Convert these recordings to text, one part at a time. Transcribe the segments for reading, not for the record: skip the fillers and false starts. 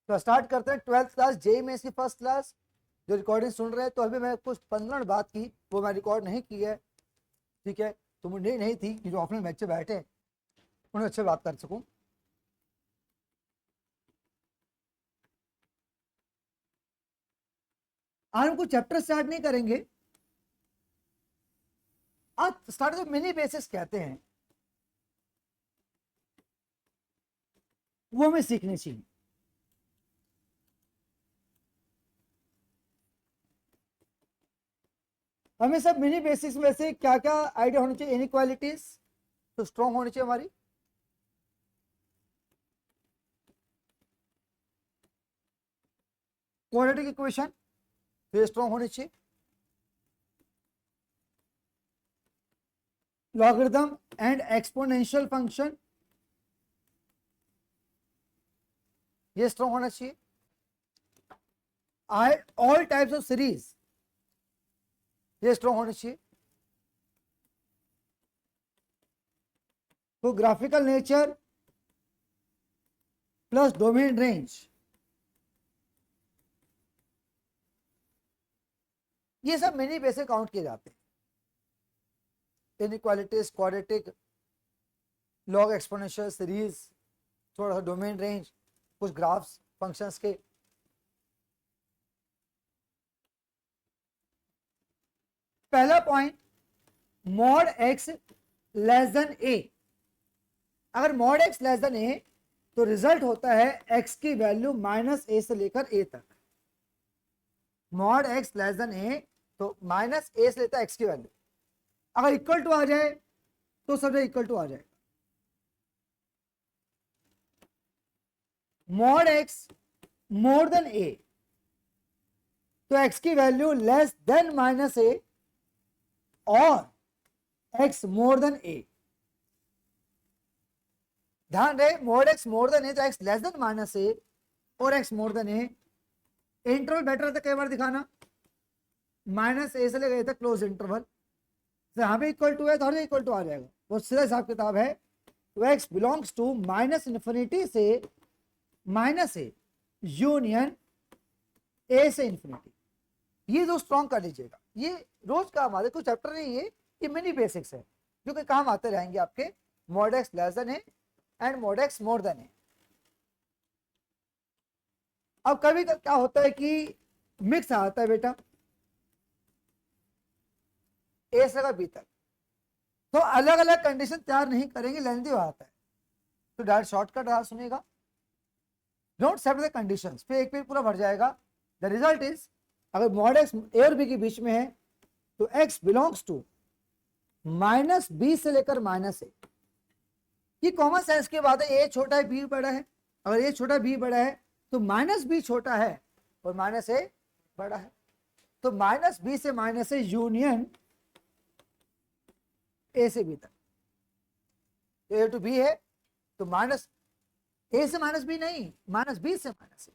तो स्टार्ट करते हैं 12th क्लास जेई में इसकी फर्स्ट क्लास। जो रिकॉर्डिंग सुन रहे हैं, तो अभी मैं कुछ 15 मिनट बात की वो मैं रिकॉर्ड नहीं की है, ठीक है। तो मुझे नहीं थी कि जो ऑफलाइन बच्चे बैठे उन्हें अच्छे बात कर सकूं। आज हम कुछ चैप्टर स्टार्ट नहीं करेंगे, आज स्टार्ट जो मिनी बेसिस कहते हैं वो हमें सीखनी चाहिए। हमें सब मिनी बेसिक्स में से क्या क्या आइडिया होनी चाहिए। इनइक्वालिटीज तो स्ट्रॉन्ग होनी चाहिए हमारी, क्वाड्रेटिक इक्वेशन तो स्ट्रॉन्ग होनी चाहिए, लॉगरिथम एंड एक्सपोनेंशियल फंक्शन ये स्ट्रॉन्ग होना चाहिए। ऑल टाइप्स ऑफ सीरीज ये स्ट्रॉन्ग होनी चाहिए। तो graphical nature plus domain range ये सब मिनी बेसिक काउंट किए जाते हैं। Inequalities, quadratic, log exponential series, थोड़ा सा डोमेन रेंज, कुछ ग्राफ्स फंक्शंस के। पहला point, mod x less than a. अगर mod x less than a तो रिजल्ट होता है एक्स की वैल्यू माइनस ए से लेकर ए तक। Mod x less than a तो माइनस ए से लेता है एक्स की वैल्यू। अगर इक्वल टू आ जाए तो सब इक्वल टू आ जाएगा। Mod x more than a तो एक्स की value less than minus a और एक्स मोर देन ए। ध्यान रहे, mod x more than a तो x less then minus a और एक्स मोर देन ए। इंटरवल बेटर था कई बार दिखाना, माइनस ए से लेकर ए तक क्लोज इंटरवल। यहां पे इक्वल टू है तो हर इक्वल टू आ जाएगा, वो सीधा हिसाब किताब है। तो X belongs to minus infinity से माइनस ए यूनियन ए से इन्फिनिटी। ये जो स्ट्रॉन्ग कर लीजिएगा, ये रोज काम आते, कुछ चैप्टर नहीं है, ये मिनी बेसिक्स है जो कि काम आते रहेंगे आपके। Mod x less than a and mod x more than a. अब कभी क्या होता है कि मिक्स आता है बेटा, ए से बी तक, तो अलग अलग कंडीशन तैयार नहीं करेंगे, लेंथी आता है। तो डायरेक्ट शॉर्टकट रहा सुनिएगा, डोंट सेट द कंडीशंस, फिर एक पेज पूरा भर जाएगा। द रिजल्ट इज, अगर मॉड एक्स ए और बी के बीच में है तो X belongs to minus B से लेकर माइनस ए। ये कॉमन सेंस की बात है, ए छोटा है बी बड़ा है। अगर ए छोटा बी बड़ा है तो माइनस बी छोटा है और माइनस ए बड़ा है। तो माइनस बी से माइनस ए यूनियन ए से बी तक। ए टू बी है तो माइनस ए से माइनस बी नहीं, माइनस बी से माइनस ए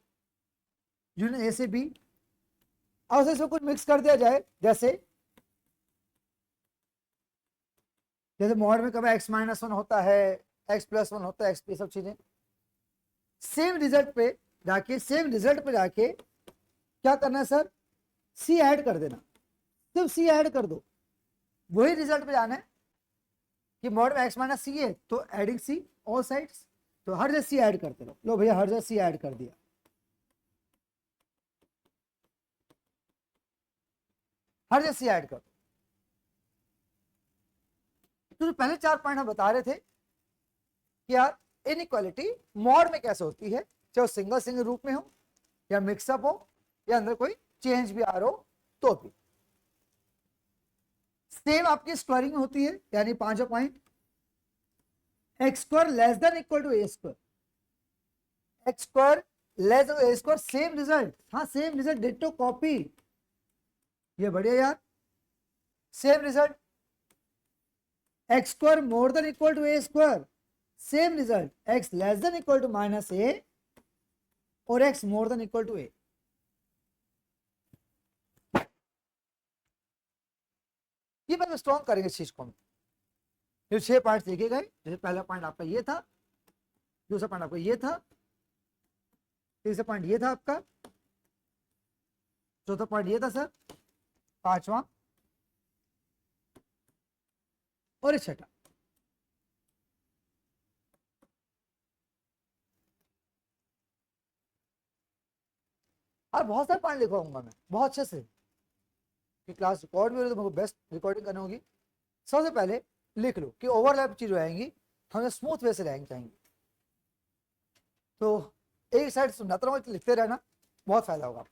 यूनियन ए से बी। और इसमें कुछ मिक्स कर दिया जाए, जैसे मॉड में कभी एक्स माइनस वन होता है, एक्स प्लस वन होता है, एक्स, ये सब चीजें। सेम रिजल्ट पे जाके, सेम रिजल्ट पे जाके क्या करना है सर, सी ऐड कर देना, सिर्फ सी ऐड कर दो। वही रिजल्ट पे जाना है कि मॉड में एक्स माइनस सी है तो एडिंग सी ऑल साइड्स, तो हर जगह सी ऐड करते रहो। लो भैया हर जगह सी ऐड कर दिया, हर जगह सी ऐड कर। तो जो पहले 4 पॉइंट हम बता रहे थे कि यार इनइक्वालिटी मॉड में कैसे होती है, चाहे सिंगल सिंगल रूप में हो या मिक्सअप हो या अंदर कोई चेंज भी आ रहा हो तो भी। सेम आपकी स्क्वायरिंग में होती है, यानी 5 point, x square less than equal to a square, x square less than a square, same result. हाँ सेम रिजल्ट, डिटो कॉपी, ये बढ़िया यार, same result. X square more than equal to a square, same result, x less than equal to minus a और x more than equal to a. ये मतलब strong करेंगे इस चीज को हम। ये 6 पॉइंट लिखे गए, जैसे पहला पॉइंट आपका ये था, दूसरा पॉइंट आपका ये था, तीसरा पॉइंट ये था आपका, चौथा पॉइंट ये था सर, पांचवा और छठा। और बहुत सारे पॉइंट लिखवाऊंगा मैं बहुत अच्छे से, कि क्लास रिकॉर्ड भी हो रही तो मुझे बेस्ट रिकॉर्डिंग करनी होगी। सबसे पहले लिख लो कि ओवरलैप चीज आएंगी, हमें स्मूथ वे से रहेंगे चाहिए। तो एक साइड सुनाता रहो, लिखते रहना, बहुत फायदा होगा।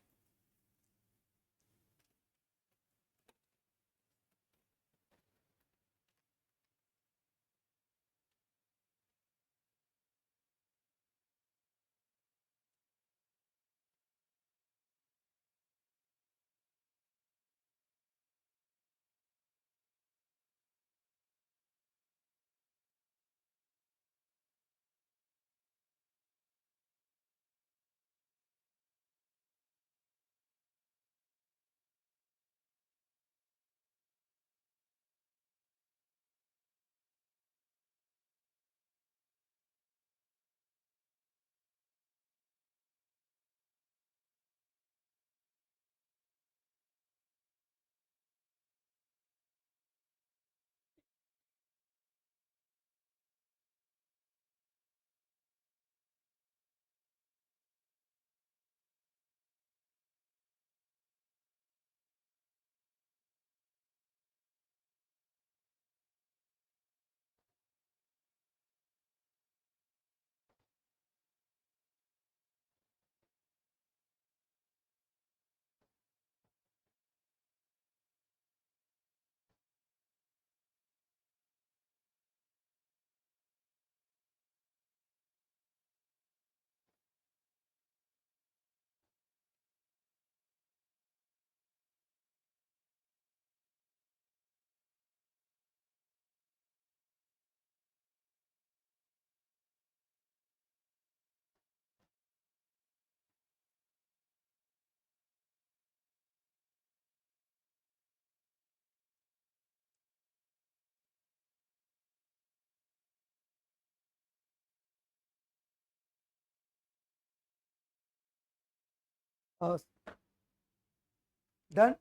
Done.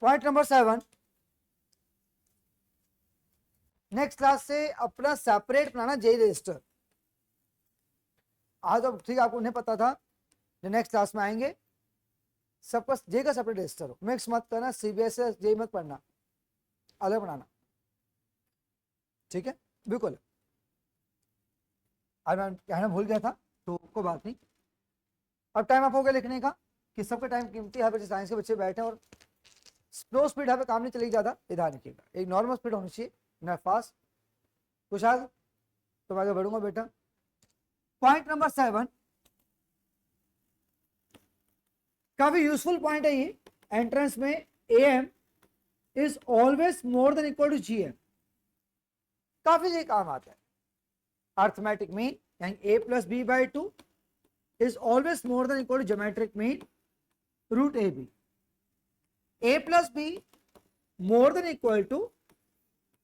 Point number 7, next class से अपना सेपरेट बनाना जेई रजिस्टर। आज अब ठीक आपको नहीं पता था, जो नेक्स्ट क्लास में आएंगे सबका जे का सेपरेट रजिस्टर हो, मिक्स मत करना, सीबीएसई जे मत पढ़ना, अलग बनाना, ठीक है? बिल्कुल। आज मैं कहना भूल गया था, तो कोई बात नहीं। अब टाइम आप हो गया लिखने का, कि सबका टाइम कीमती है, बच्चे साइंस के बच्चे बैठे और स्लो स्पीड पे काम नहीं चलेगी ज़्यादा, इधर लिखिएगा, एक नॉर्मल स्पीड होनी चाहिए, ना फास्ट। कुछ आज तो मैं आगे बढ़ूंगा बेटा। पॉइंट नंबर 7 काफी यूजफुल पॉइंट है ये एंट्रेंस में। M is always more than equal to GM, काफी ये काम आता है। अर्थमेटिक मीन यानी a plus b by two is always more than equal to geometric mean root A b. A plus b more than equal to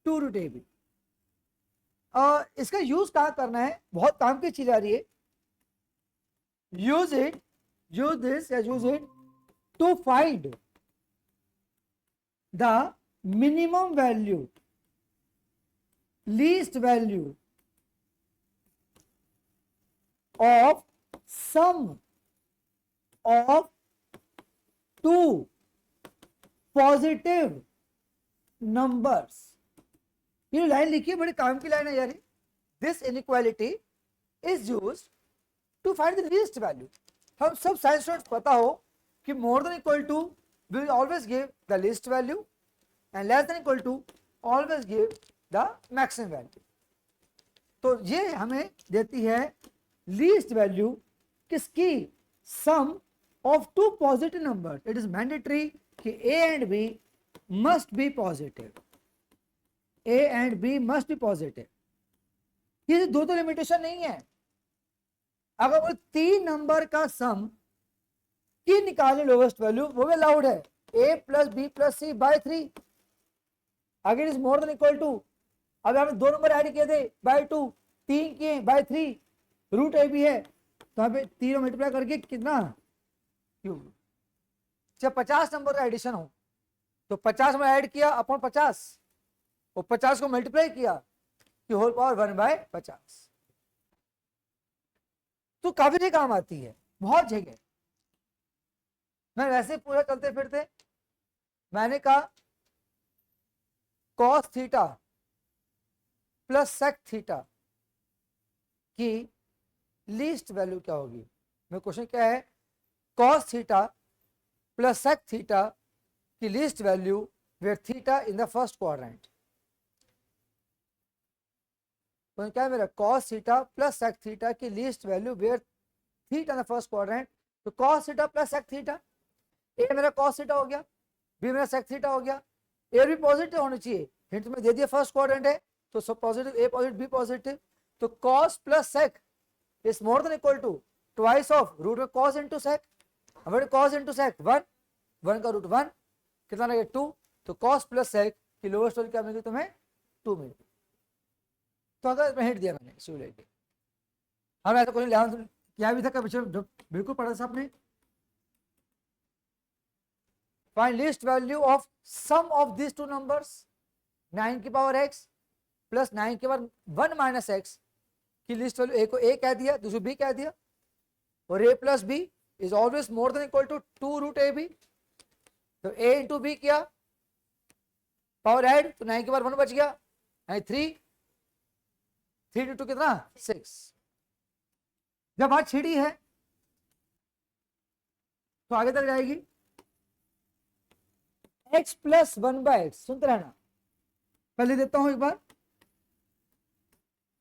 2 root A b. इसका use कहां करना है, बहुत काम की चीज आ रही है। यूज इट, यूज दिस या use it to find the minimum value, least value of sum of two positive numbers। ये लाइन लिखिए, बड़ी काम की लाइन है यार। This inequality is used to find the least value. हम सब साइंस स्टूडेंट्स पता हो कि more than equal to will always give the least value and less than equal to always give the maximum value. तो ये हमें देती है लीस्ट वैल्यू किसकी, sum of two positive number. It is mandatory कि a and b must be positive. A and b must be positive. ये दो तो लिमिटेशन नहीं है। अगर वो 3 नंबर का सम की निकाले लोवेस्ट वैल्यू, वो भी अलाउड है। A plus B plus C by 3, अगर is more than equal to, अब हमने 2 नंबर ऐड किए थे बाय 2, 3 किए बाय 3, रूट ए भी है, तो यहाँ पे 3 मल्टीप्लाई करके कितना क्यूब। जब 50 नंबर का एडिशन हो तो 50 में ऐड किया अपॉन 50 और 50 को मल्टीप्लाई किया कि होल पावर 1/50। तो काफी काम आती है बहुत जगह। मैं वैसे पूरा चलते फिरते मैंने कहा cos theta plus sec theta की लीस्ट वैल्यू क्या होगी। मेरा क्वेश्चन क्या है, cos theta plus sec theta की least value where theta in the first quadrant. तो क्या है मेरा, cos theta plus sec theta की least value where theta in the first quadrant. तो cos theta plus sec theta, ए मेरा cos theta हो गया, बी मेरा सेक थीटा हो गया। ए भी पॉजिटिव होनी चाहिए, हिंट में दे दिया फर्स्ट क्वाड्रेंट है तो सब positive, A positive B positive. तो cos plus sec is more than equal to twice of root में कॉस इंटू सेक। अब कॉस इंटू सेक 1, 1 का रूट 1 कितना लगेगा 2। तो कॉस प्लस सेक की लोवेस्ट वैल्यू क्या मिलेगी तुम्हें, 2 मिलेगी। तो अगर मैं हिंट दिया मैंने इसी लेके, हम ऐसा कोई लिहाज क्या भी था कभी बिल्कुल पढ़ा था आपने। Find least value of sum of this two numbers, 9 की पावर x प्लस 9 की पावर 1 माइनस एक्स की लिस्ट वैल्यू। ए को ए कह दिया, दूसरे बी कह दिया, और a plus B is always more than equal to 2 root A B. तो ए इंटू बी किया, पावर ऐड, तो 9 की पावर 1 बच गया, 3 इंटू कितना 6। जब बात छिड़ी है तो आगे तक जाएगी। x प्लस 1/x, सुनते रहना, पहले देता हूं एक बार।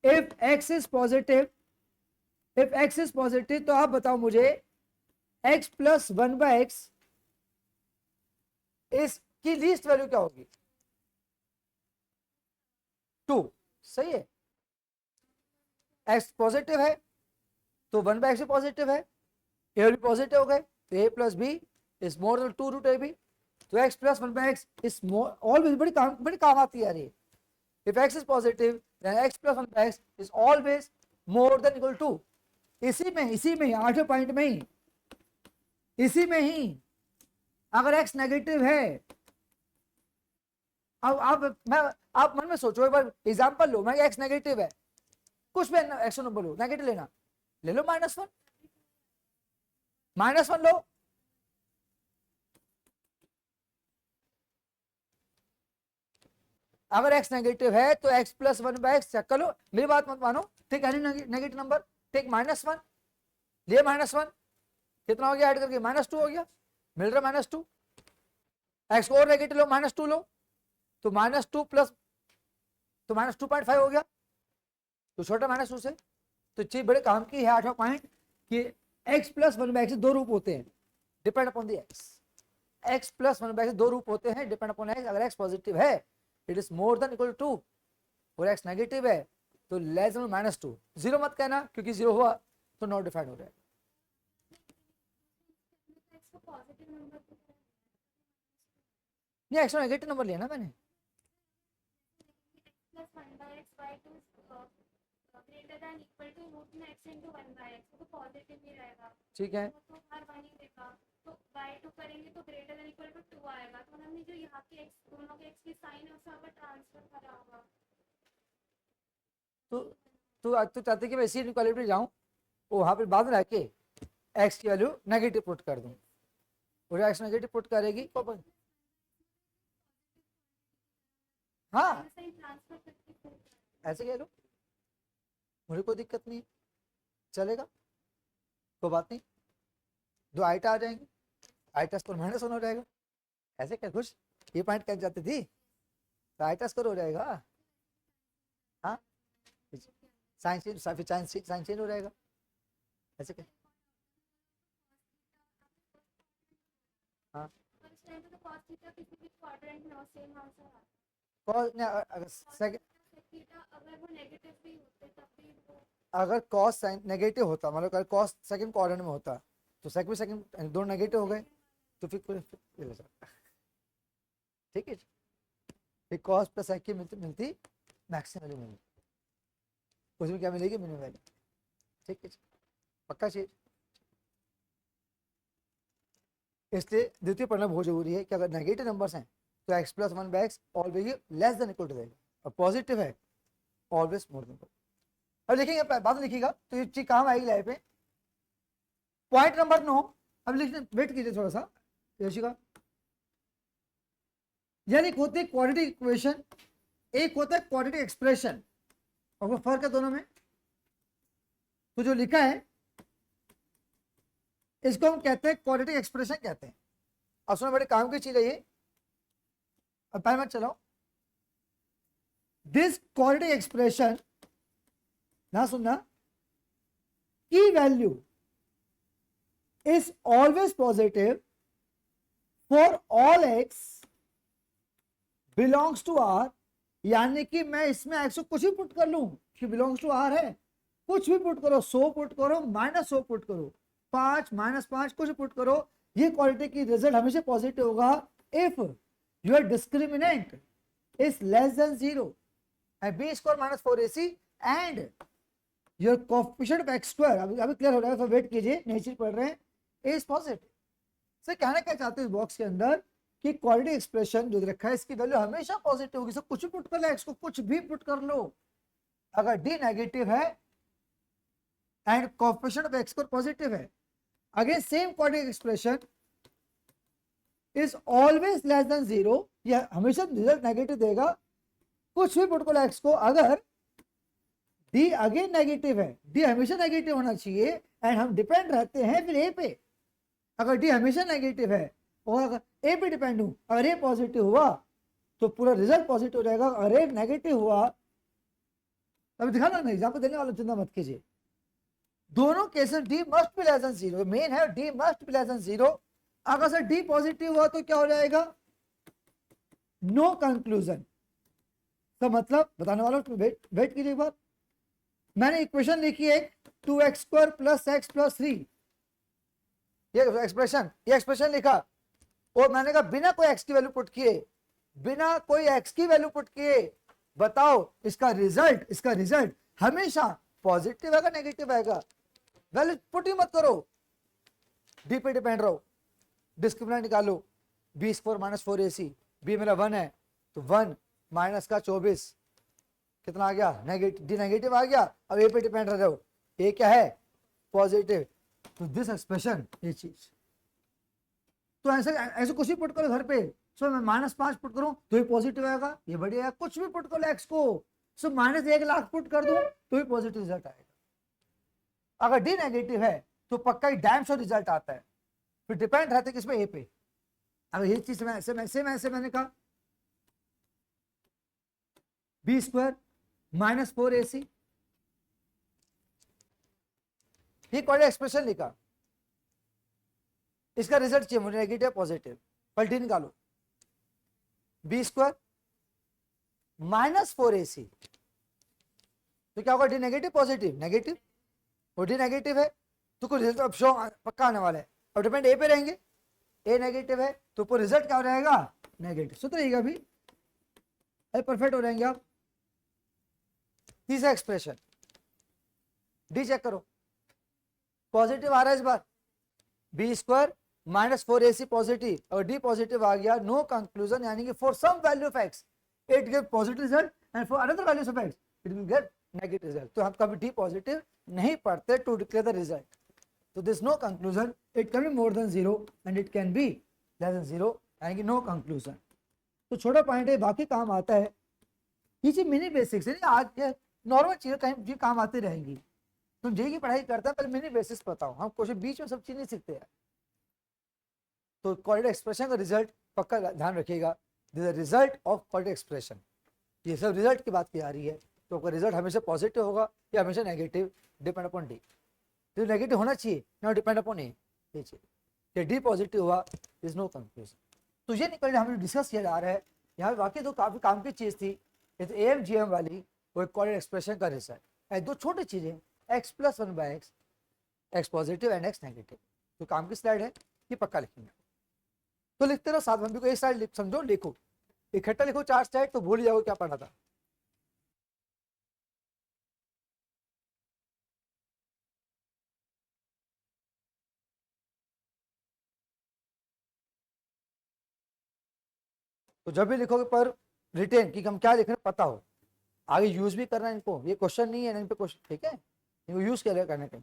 If x is positive, if x is positive तो आप बताओ मुझे x प्लस 1/x इसकी लीस्ट वैल्यू क्या होगी, 2। सही है, x पॉजिटिव है तो 1/x भी पॉजिटिव है, ए भी पॉजिटिव हो गए, तो a plus B is more than 2 root A B. तो x plus 1/x is more, always बड़ी काम आती है यार। If x is positive, then x plus 1/x is always more than equal to, इसी में 8वें पॉइंट में ही, इसी में ही अगर x नेगेटिव है, अब आप मन में सोचो एक बार, एग्जांपल लो, मैं x नेगेटिव है, कुछ भी x नंबर लो, नेगेटिव लेना, ले लो -1, -1 लो, अगर x नेगेटिव है तो x प्लस 1/x चेक कर लो। मेरी बात मत मानो, ठीक है, नेगेटिव नंबर टेक -1, लिए -1 कितना हो गया, ऐड करके -2 हो गया, मिल रहा -2। x और नेगेटिव लो, -2 लो, तो -2 प्लस, तो -2.5 हो गया, तो छोटा -2 से। तो चीज बड़े काम की है 8वां पॉइंट कि x प्लस 1/x दो रूप होते हैं, depend upon the x। x plus 1/x दो रूप होते हैं, डिपेंड अपॉन x। अगर x पॉजिटिव है it is more than equal to, और x नेगेटिव है तो लेस देन -2। जीरो मत कहना, क्योंकि जीरो हुआ तो नॉट डिफाइंड हो जाएगा। नहीं, x नेगेटिव नंबर लिया ना मैंने, ठीक है, तो बाय 2 करेंगे तो ग्रेटर देन इक्वल टू 2 आएगा। तो हमने जो यहाँ के x, दोनों के x की साइन है उसे यहाँ पर ट्रांसफर करा होगा। तो चाहते कि मैं इसी इनक्वालिटी जाऊं, वहां पे बाद में रह के x की वैल्यू नेगेटिव पुट कर दूं, और x नेगेटिव पुट करेगी हाँ ऐसे कह लो, मुझे कोई दिक्कत नहीं है, चलेगा, कोई बात नहीं। 2 आइटा आ जाएंगे, आइटा स्कोर -1 हो जाएगा, ऐसे क्या खुश, ये पॉइंट कह जाती थी, तो आइटा स्कोर हो जाएगा। हाँ, साइन चेंज हो जाएगा, ऐसे क्या। हाँ, तो cos थीटा किसी भी क्वाड्रेंट में सेम आंसर आता है। कॉस अगर सेकंड, थीटा अगर वो नेगेटिव भी होते तब भी वो अगर कॉस साइन नेगेटिव होता, मतलब अगर कॉस सेकंड क्वाड्रेंट में होता तो सेकंड सेकंड दोनों नेगेटिव हो गए, तो फिर ठीक है, फिर कॉस प्लस सेक की मिलती मिलती मैक्सिमम वैल्यू मिलती, उसमें क्या मिलेगी, मिनिमम वैल्यू। ठीक है, पक्का चीज। इसलिए द्वितीय पढ़ना बहुत जरूरी है कि अगर नेगेटिव नंबर्स हैं तो x plus one by X always less than equal to रहेगा, और पॉजिटिव है ऑलवेज मोर देन। अब लिखेंगे, बाद में लिखिएगा तो ये चीज काम आएगी लाइफ में। पॉइंट नंबर 9, अब लिखने वेट कीजिए थोड़ा सा यशिका। यानी एक होती है क्वाड्रेटिक इक्वेशन, एक होता है क्वाड्रेटिक एक्सप्रेशन, और वो फर्क है दोनों में। तो जो लिखा है इसको हम कहते हैं क्वाड्रेटिक एक्सप्रेशन कहते हैं। अब सुनो, बड़े काम की चीज है ये, अब टाइम मत चलाओ। दिस क्वाड्रेटिक एक्सप्रेशन, ना सुनना, की value is always positive for all X belongs to R, यानी कि मैं इसमें एक्स को कुछ भी पुट कर लूं कि बिलोंग्स टू आर है, कुछ भी पुट करो, 100 पुट करो, -100 पुट करो, 5 -5 कुछ पुट करो, ये क्वालिटी की रिजल्ट हमेशा पॉजिटिव होगा if your discriminant is less than 0 and B square -4ac and your coefficient of x square, अभी क्लियर हो रहा है, वेट कीजिए, नई चीज पढ़ रहे हैं, इज पॉजिटिव। सर कहना क्या चाहते हैं इस बॉक्स के अंदर कि क्वाड्रेटिक एक्सप्रेशन जो रखा है इसकी वैल्यू हमेशा पॉजिटिव होगी। सर कुछ भी पुट कर लो, x को कुछ भी पुट कर लो, अगर d नेगेटिव है and coefficient of x square positive है, again same quadratic expression is always less than 0, यह हमेशा रिजल्ट नेगेटिव देगा, कुछ भी पुट करो x को, अगर d अगेन नेगेटिव है, d हमेशा नेगेटिव होना चाहिए, एंड हम डिपेंड रहते हैं फिर a पे। अगर d हमेशा नेगेटिव है और अगर a पे डिपेंड हूं, अगर a पॉजिटिव हुआ तो पूरा रिजल्ट पॉजिटिव रहेगा, अगर a नेगेटिव हुआ, अभी दिखाना नहीं, एग्जाम्पल देने वाला चिंता मत कीजिए। दोनों cases d must be less than 0, main है d must be less than 0। अगर सर d पॉजिटिव हुआ तो क्या हो जाएगा, नो कंक्लूजन। तो मतलब बताने वाला, वेट कीजिए एक बार, मैंने इक्वेशन लिखी है 2x² + x + 3, ये एक्सप्रेशन लिखा, और मैंने कहा बिना कोई x की वैल्यू पुट किए, बिना कोई x की वैल्यू पुट किए बताओ इसका रिजल्ट हमेशा पॉजिटिव आएगा नेगेटिव आएगा, वैल्यू पुट ही मत करो, d पे डिपेंड रहो, डिस्क्रिमिनेंट निकालो, b² -4ac, b मेरा 1 है तो 1 माइनस का 24 कितना आ गया, नेगेटिव, d नेगेटिव आ गया, अब a पे डिपेंड रह रहे हो, a क्या है, पॉजिटिव, तो दिस एक्सप्रेशन, ये चीज, तो ऐसे कुछ भी पुट करो घर पे, सो मैं -5 पुट करूं तो ये पॉजिटिव आएगा, ये बढ़िया, कुछ भी पुट करो x को, सो -1 लाख पुट कर दूं तो ही पॉजिटिव रिजल्ट आएगा। अगर d नेगेटिव है तो पक्का ही डैम श्योर रिजल्ट आता है, फिर डिपेंड रहते किसमें, a पे। अगर ये चीज ऐसे मैंने कहा b² -4ac, ये क्वाड्रेटिक एक्सप्रेशन लिखा, इसका रिजल्ट चाहिए मुझे, नेगेटिव पॉजिटिव, पलटी निकालो, b² -4ac, तो क्या होगा, d नेगेटिव पॉजिटिव, नेगेटिव, और d नेगेटिव है तो कोई रिजल्ट अब शो पक्का आने वाला है, अब डिपेंड a पे रहेंगे, a नेगेटिव है तो पूरा रिजल्ट क्या हो रहेगा, नेगेटिव। सुन रहिएगा अभी, परफेक्ट हो रहेंगे आप। तीसरा एक्सप्रेशन, d चेक करो, पॉजिटिव आ रहा है इस बार, b² -4ac पॉजिटिव, और d पॉजिटिव आ गया, नो कंक्लूजन, यानी कि for some value of x it give positive result and for another values of x it will get negative result. तो हम कभी d पॉजिटिव नहीं पढ़ते टू डिक्लेयर द रिजल्ट, तो this no conclusion, it can be more than 0 and it can be less than 0, यानी कि no conclusion. तो छोटा पॉइंट है, बाकी काम आता है, ये चीज मिनी बेसिक्स है, आज नॉर्मल चीजें कहीं भी काम आती रहेंगी, तुम जेई की पढ़ाई करता है पहले मिनी बेसिस बताओ, हम कुछ बीच में सब चीज नहीं सीखते हैं। तो क्वाड्रेटिक एक्सप्रेशन का रिजल्ट पक्का ध्यान रखिएगा, this is result of quadratic expression, ये सब रिजल्ट की बात की जा रही है, तो आपका रिजल्ट हमेशा पॉजिटिव होगा या हमेशा नेगेटिव, डिपेंड अपॉन डी, तो नेगेटिव होना चाहिए ना, डिपेंड अपॉन ए, ये डी पॉजिटिव हुआ इज नो कंक्लूजन। तो ये निकल हमने डिस्कस किया जा रहा है यहाँ पे वाकई तो काफी काम की चीज थी। ये तो एम जी एम वाली वो एक कोऑर्डिनेट एक्सप्रेशन का रिजल्ट है, दो छोटी चीजें, x plus one by x, x positive and x negative. तो काम की स्लाइड है, ये पक्का लिखेंगे। तो लिखते रहो साथ में, भी को एक स्लाइड समझो लिखो, इकट्ठा लिखो 4 स्लाइड तो भूल जाओगे क्या पढ़ा था। तो जब भी लिखोगे पर रिटेन कि हम क्या लिख रहे हैं पता हो, आगे यूज भी करना है इनको, ये क्वेश्चन नहीं है इन पे क्वेश्चन, ठीक है, इनको यूज कर करने के।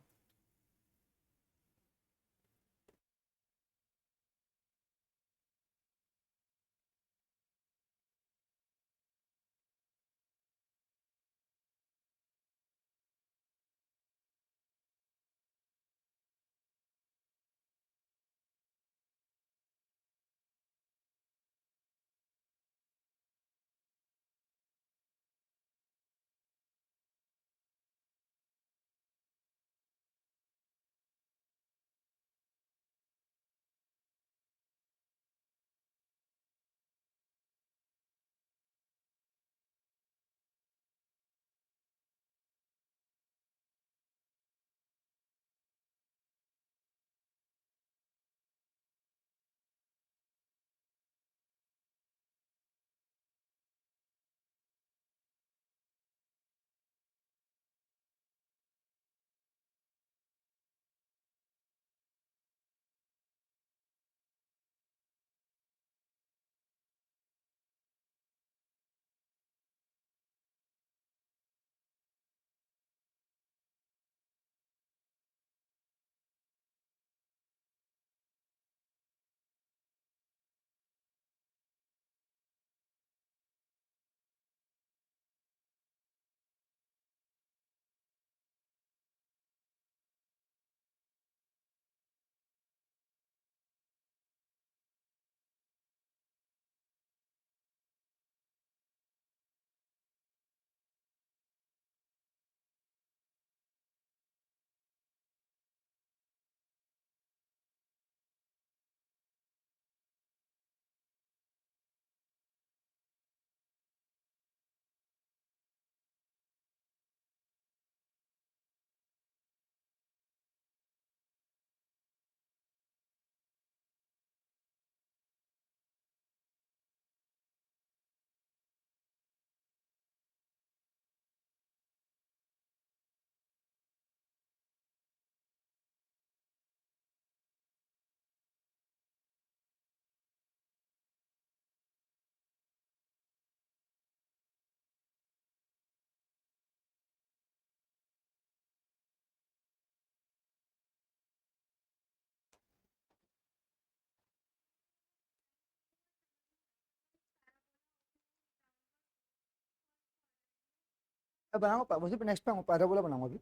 मैं बनाऊंगा मुझे नेक्स्ट पे पैराबोला बनाऊंगा अभी।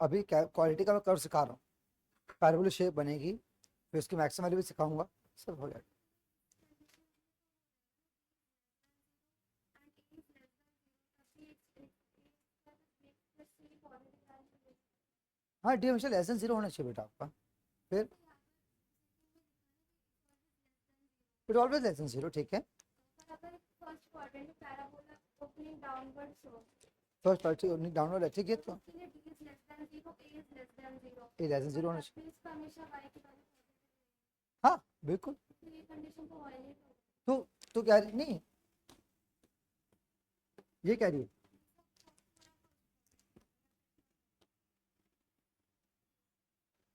अभी क्या क्वालिटी का मैं कर्व सिखा रहा हूँ, पैराबोला शेप बनेगी, फिर उसकी मैक्सिमम वैल्यू भी सिखाऊंगा, सब हो जाएगा। हाँ डी हमेशा लेस देन जीरो होना चाहिए बेटा आपका, फिर it always less than zero, ठीक है। First quadrant parabola opening downwards हो, फर्स्ट पार्टी डाउनलोड है, ठीक है, तो उसके लिए d is less than 0, a is less than 0, ये लेस देन जीरो होना चाहिए। इसका हमेशा y की वैल्यू हाँ बिल्कुल। तो ये कंडीशन को वायलेट हो। तो क्या नहीं, ये कह रही है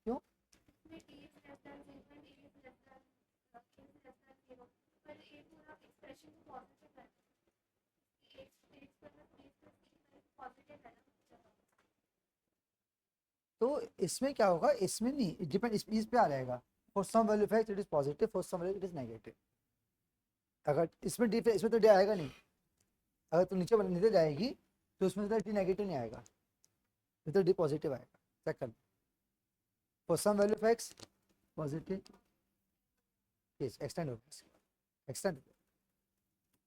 क्यों, इसमें d is less than 0 and a is less than 0, पर a पूरा एक्सप्रेशन को पॉजिटिव है, a x पर पॉजिटिव है ना। तो इसमें क्या होगा, इसमें नहीं डिपेंड, इस पे आ जाएगा, for some value effect it is positive, for some value it is negative. अगर इसमें डी, इसमें तो डी आएगा नहीं, अगर तू नीचे नीचे जाएगी तो उसमें तो डी नेगेटिव नहीं आएगा, ये तो डी पॉजिटिव आएगा। Second, for some value of X positive, extend हो गया, एक्सटेंड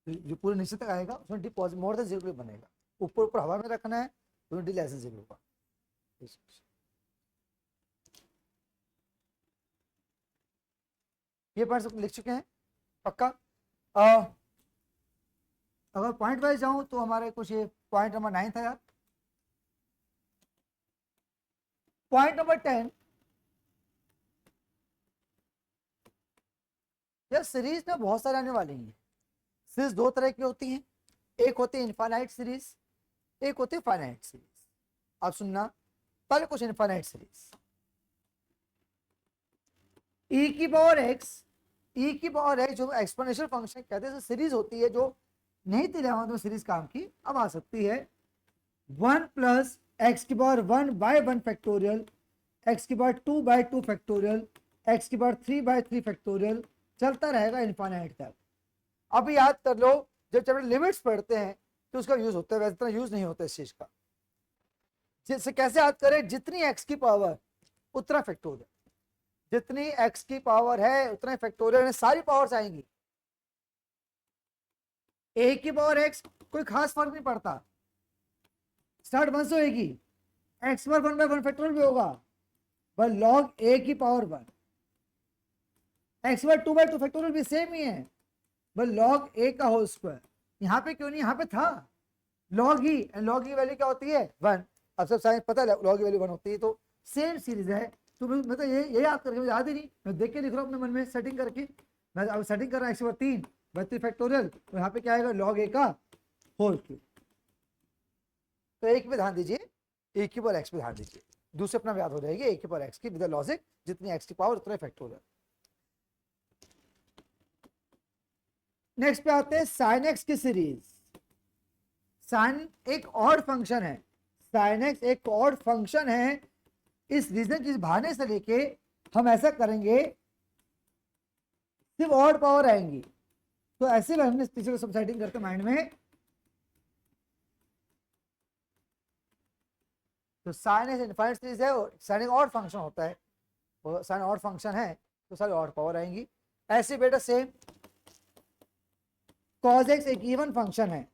जो पूरे नीचे तक आएगा उसमें D positive more than zero बनेगा, ऊपर ऊपर हवा में रखना है तो डी लेस देन जीरो होगा। ये पॉइंट्स लिख चुके हैं पक्का। अगर पॉइंट वाइज जाऊं तो हमारे कुछ ये पॉइंट नंबर 9 था यार। पॉइंट नंबर 10, यार सीरीज में बहुत सारे आने वाली हैं। सीरीज दो तरह की होती हैं, एक होती है इनफाइनाइट सीरीज, एक होती है फाइनाइट सीरीज। अब सुनना, पहले कुछ इनफाइनाइट सीरीज। e की पावर x जो एक्सपोनेंशियल फंक्शन कहते हैं, सीरीज होती है जो नहीं थी इलेवंथ में सीरीज काम की, अब आ सकती है 1 प्लस एक्स की पावर 1 बाय 1 फैक्टोरियल, एक्स की पावर 2 बाय 2 फैक्टोरियल, एक्स की पावर 3 बाय 3 फैक्टोरियल, चलता रहेगा इनफाइनाइट तक। अब याद कर लो, जब चैप्टर लिमिट्स पढ़ते हैं तो उसका यूज होता है, वैसे इतना यूज नहीं होता इस चीज का। जिससे कैसे याद करें, जितनी एक्स की पावर उतना फैक्टोरियल, जितनी एक्स की पावर है उतना फैक्टोरियल, सारी पावर्स आएंगी। ए की पावर एक्स कोई खास फर्क नहीं पड़ता, स्टार्ट 1 से होगी, एक्स पर 1 बाय 1 फैक्टोरियल भी होगा, पर लॉग ए की पावर 1, एक्स पर 2 बाय 2 फैक्टोरियल भी सेम ही है, पर लॉग ए का होल स्क्वायर। यहाँ पे क्यों नहीं, यहाँ पे था लॉग ही, लॉग की वैल्यू क्या होती है 1। अब सब साइंस पता है लॉग की वैल्यू 1 होती है, तो सेम सीरीज है। तो मैं तो ये याद करके, मुझे याद ही नहीं, मैं देख के लिख रहा हूँ अपने मन में सेटिंग करके। मैं अब सेटिंग कर रहा हूँ एक्स पर 3 बाय 3 फैक्टोरियल, तो यहाँ पे क्या आएगा लॉग ए का होल क्यूब। तो एक पे ध्यान दीजिए, ए की पावर एक्स पे ध्यान दीजिए, दूसरे अपना याद हो जाएगी ए की पावर एक्स की विद लॉजिक, जितनी एक्स की पावर उतना फैक्टोरियल। नेक्स्ट पे आते हैं साइन एक्स की सीरीज। साइन एक ऑड फंक्शन है, साइन एक्स एक ऑड फंक्शन है। इस रीजन के बहाने से लेके हम ऐसा करेंगे, सिर्फ ऑड पावर आएंगी। तो ऐसे में हमने पिछले सब सेटिंग करते माइंड में। तो साइन एक्स इनफाइनाइट सीरीज है और साइन एक ऑड फंक्शन होता है, और साइन ऑड फंक्शन है तो सारी ऑड पावर आएंगी। ऐसे बेटा सेम कॉस एक्स एक इवन फंक्शन है,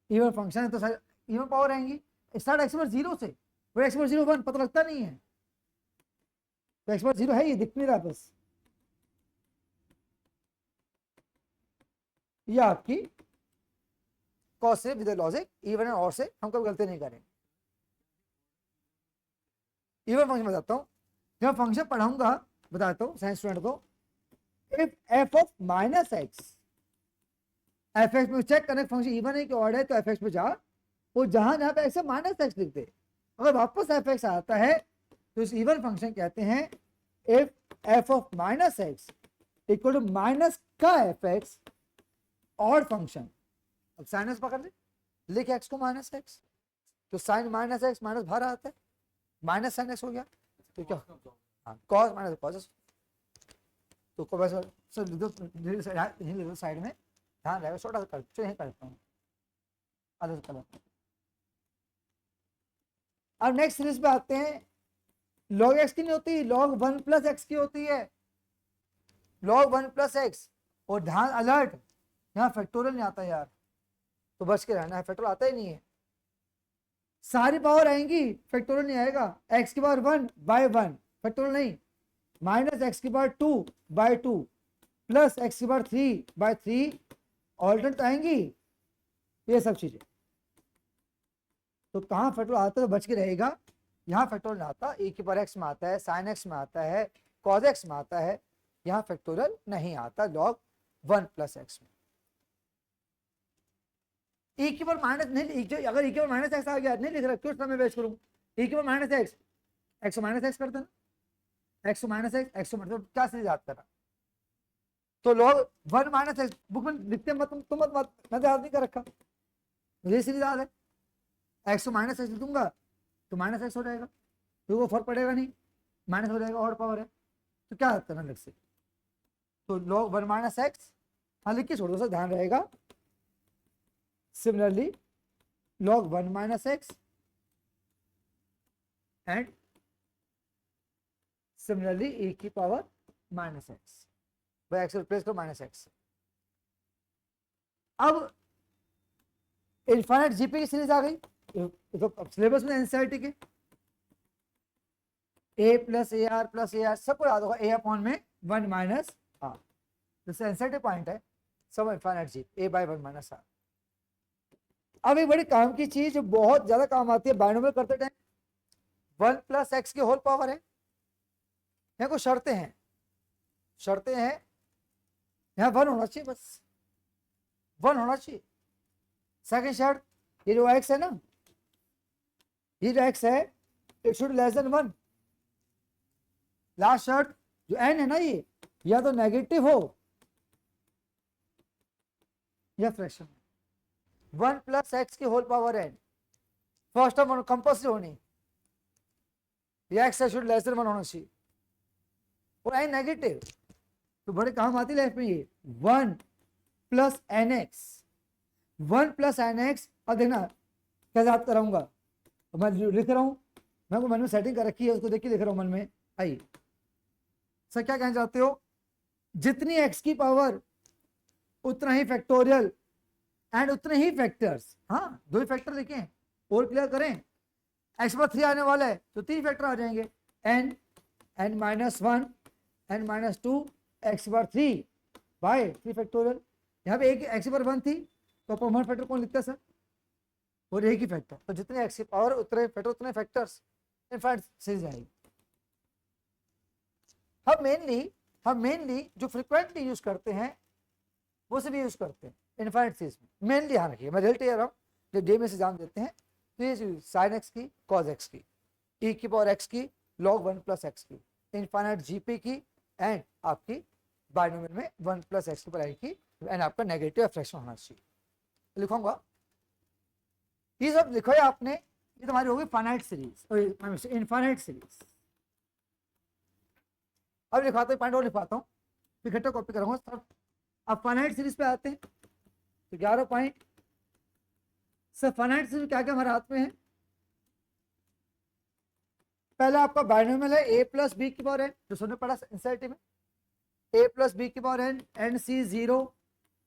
इवन फंक्शन है तो सारी इवन पावर आएंगी। स्टार्ट एक्स पर 0 से, वो एक्स पर 0 1 पता लगता नहीं है, तो एक्स पर 0 है, ये दिख नहीं रहा बस। ये आपकी कॉस से विद लॉजिक इवन और से हम कभी गलती नहीं करेंगे। इवन फंक्शन बताता हूँ, जब फंक्शन पढ़ाऊंगा बताता हूँ साइंस स्टूडेंट को। If F of minus x, F x में चेक करने फंक्शन इवन है कि ऑड है, तो एफ एक्स पे जा, वो जहां जहां पे एक्स माइनस एक्स लिख दे, अगर वापस एफ एक्स आता है तो इस इवन फंक्शन कहते हैं if F of minus X equal to minus का एफ एक्स ऑड फंक्शन। अब साइन एक्स पकड़ ले, लिख एक्स को माइनस एक्स, तो साइन माइनस एक्स माइनस बाहर आता है, माइनस साइन एक्स हो गया, तो क्या हाँ कॉस माइनस कॉस, तो को बस साइड में ध्यान रहेगा, छोटा सा कर यही करता हूँ अलग कलर। अब नेक्स्ट सीरीज पे आते हैं, लॉग एक्स की नहीं होती, लॉग 1 प्लस एक्स की होती है, लॉग 1 प्लस एक्स। और ध्यान अलर्ट, यहाँ फैक्टोरियल नहीं आता यार, तो बच के रहना है, फैक्टोरियल आता ही नहीं है। सारी पावर आएंगी, फैक्टोरियल नहीं आएगा। एक्स की पावर 1 बाय 1 फैक्टोरियल नहीं, माइनस एक्स की पावर 2 बाय 2 प्लस एक्स की पावर 3 बाय 3, ऑल्टरनेट आएंगी ये सब चीजें। तो कहाँ फैक्टोरियल आता है तो बच के रहेगा, यहाँ फैक्टोरियल नहीं आता। ए की पावर एक्स में आता है, साइन एक्स में आता है, कॉस एक्स में आता है, यहाँ फैक्टोरियल नहीं आता लॉग 1 प्लस एक्स में। ए की पावर माइनस नहीं, अगर ए की पावर माइनस एक्स आ गया नहीं लिख रहा, क्यों समय वेस्ट करूँ। ए की power minus x, x minus x कर देना, एक्स माइनस एक्स, एक्स मतलब क्या सीरीज याद करना, तो लॉग 1 माइनस एक्स बुक में लिखते मत तुम मत, मैं तो याद नहीं कर रखा, मुझे सीरीज याद है। एक्स माइनस एक्स लिखूंगा तो माइनस एक्स हो जाएगा, तो वो फर्क पड़ेगा नहीं, माइनस हो जाएगा, ऑड पावर है, तो क्या याद करना अलग से। तो लॉग 1 माइनस एक्स हाँ लिख के छोड़ो, सा ध्यान रहेगा। Similarly log 1 minus x and similarly e की पावर माइनस एक्स, वह एक्स रिप्लेस करो माइनस एक्स। अब इनफाइनाइट जीपी की सीरीज आ गई, तो सिलेबस में एनसीईआरटी के a plus a r plus a r सबको याद होगा, ए अपॉन में 1 माइनस आर, जैसे एनसीईआरटी पॉइंट है। Sum infinite G a by 1 minus r. अब एक बड़ी काम की चीज जो बहुत ज्यादा काम आती है बायनोमियल करते टाइम, 1 प्लस एक्स की होल पावर है। यहाँ कुछ शर्तें हैं, शर्तें हैं, यहाँ 1 होना चाहिए, बस 1 होना चाहिए। सेकंड शर्त, ये जो एक्स है ना, ये जो एक्स है it should less than 1। Last शर्त जो एन है ना, ये या तो नेगेटिव हो या फ्रैक्शन। 1 प्लस एक्स की whole power N, first term compulsory होनी, ये एक्स शुड लेस देन 1 होना चाहिए, और एन नेगेटिव तो बड़े काम आती लाइफ में ये 1 plus N X, 1 plus N X. अब देखना कैसे याद कराऊंगा, तो मैं जो लिख रहा हूं, मैं को मन में सेटिंग कर रखी है, उसको देख के लिख रहा हूं मन में। आइए सर क्या कहना चाहते हो, जितनी एक्स की पावर उतना ही फैक्टोरियल एंड उतने ही फैक्टर्स। हाँ, दो ही फैक्टर लिखे हैं, और क्लियर करें, एक्स पर 3 आने वाला है तो 3 फैक्टर आ जाएंगे, n, n minus 1, n minus 2, x बार 3 बाय 3 फैक्टोरियल। यहाँ पे एक एक्स पर 1 थी तो अपन 1 फैक्टर कौन लिखता है सर, और एक ही फैक्टर, तो जितने एक्स की पावर उतने फैक्टर उतने फैक्टर्स इनफाइनाइट सीरीज आएगी। हम मेनली जो फ्रिक्वेंटली यूज करते हैं वो से भी यूज करते हैं इनफाइनाइट सीरीज में। मेनली ध्यान रखिए, मैं रिजल्ट रहा हूँ जब डे में से एग्जाम देते हैं तो ये साइन एक्स की, कॉज एक्स की, ई की पावर एक्स की, लॉग 1 प्लस एक्स की, इनफाइनाइट जीपी की, एंड आपकी बाइनोमियल में 1 प्लस एक्स की पर की, एंड आपका नेगेटिव फ्रैक्शन होना चाहिए। लिखूंगा ये सब, लिखो है आपने, ये तुम्हारी होगी फाइनाइट सीरीज, इनफाइनाइट सीरीज। अब लिखवाता हूँ, पॉइंट और लिखवाता हूँ, फिर इकट्ठा कॉपी करूंगा सब। अब फाइनाइट सीरीज पे आते हैं, तो 11 पॉइंट। सर फाइनाइट सीरीज क्या क्या हमारे हाथ में है, पहला आपका बाइनोमियल है ए प्लस बी की पावर एन, जो सुनने पड़ा एनसीईआरटी में, ए प्लस बी की पावर एन, एन सी 0,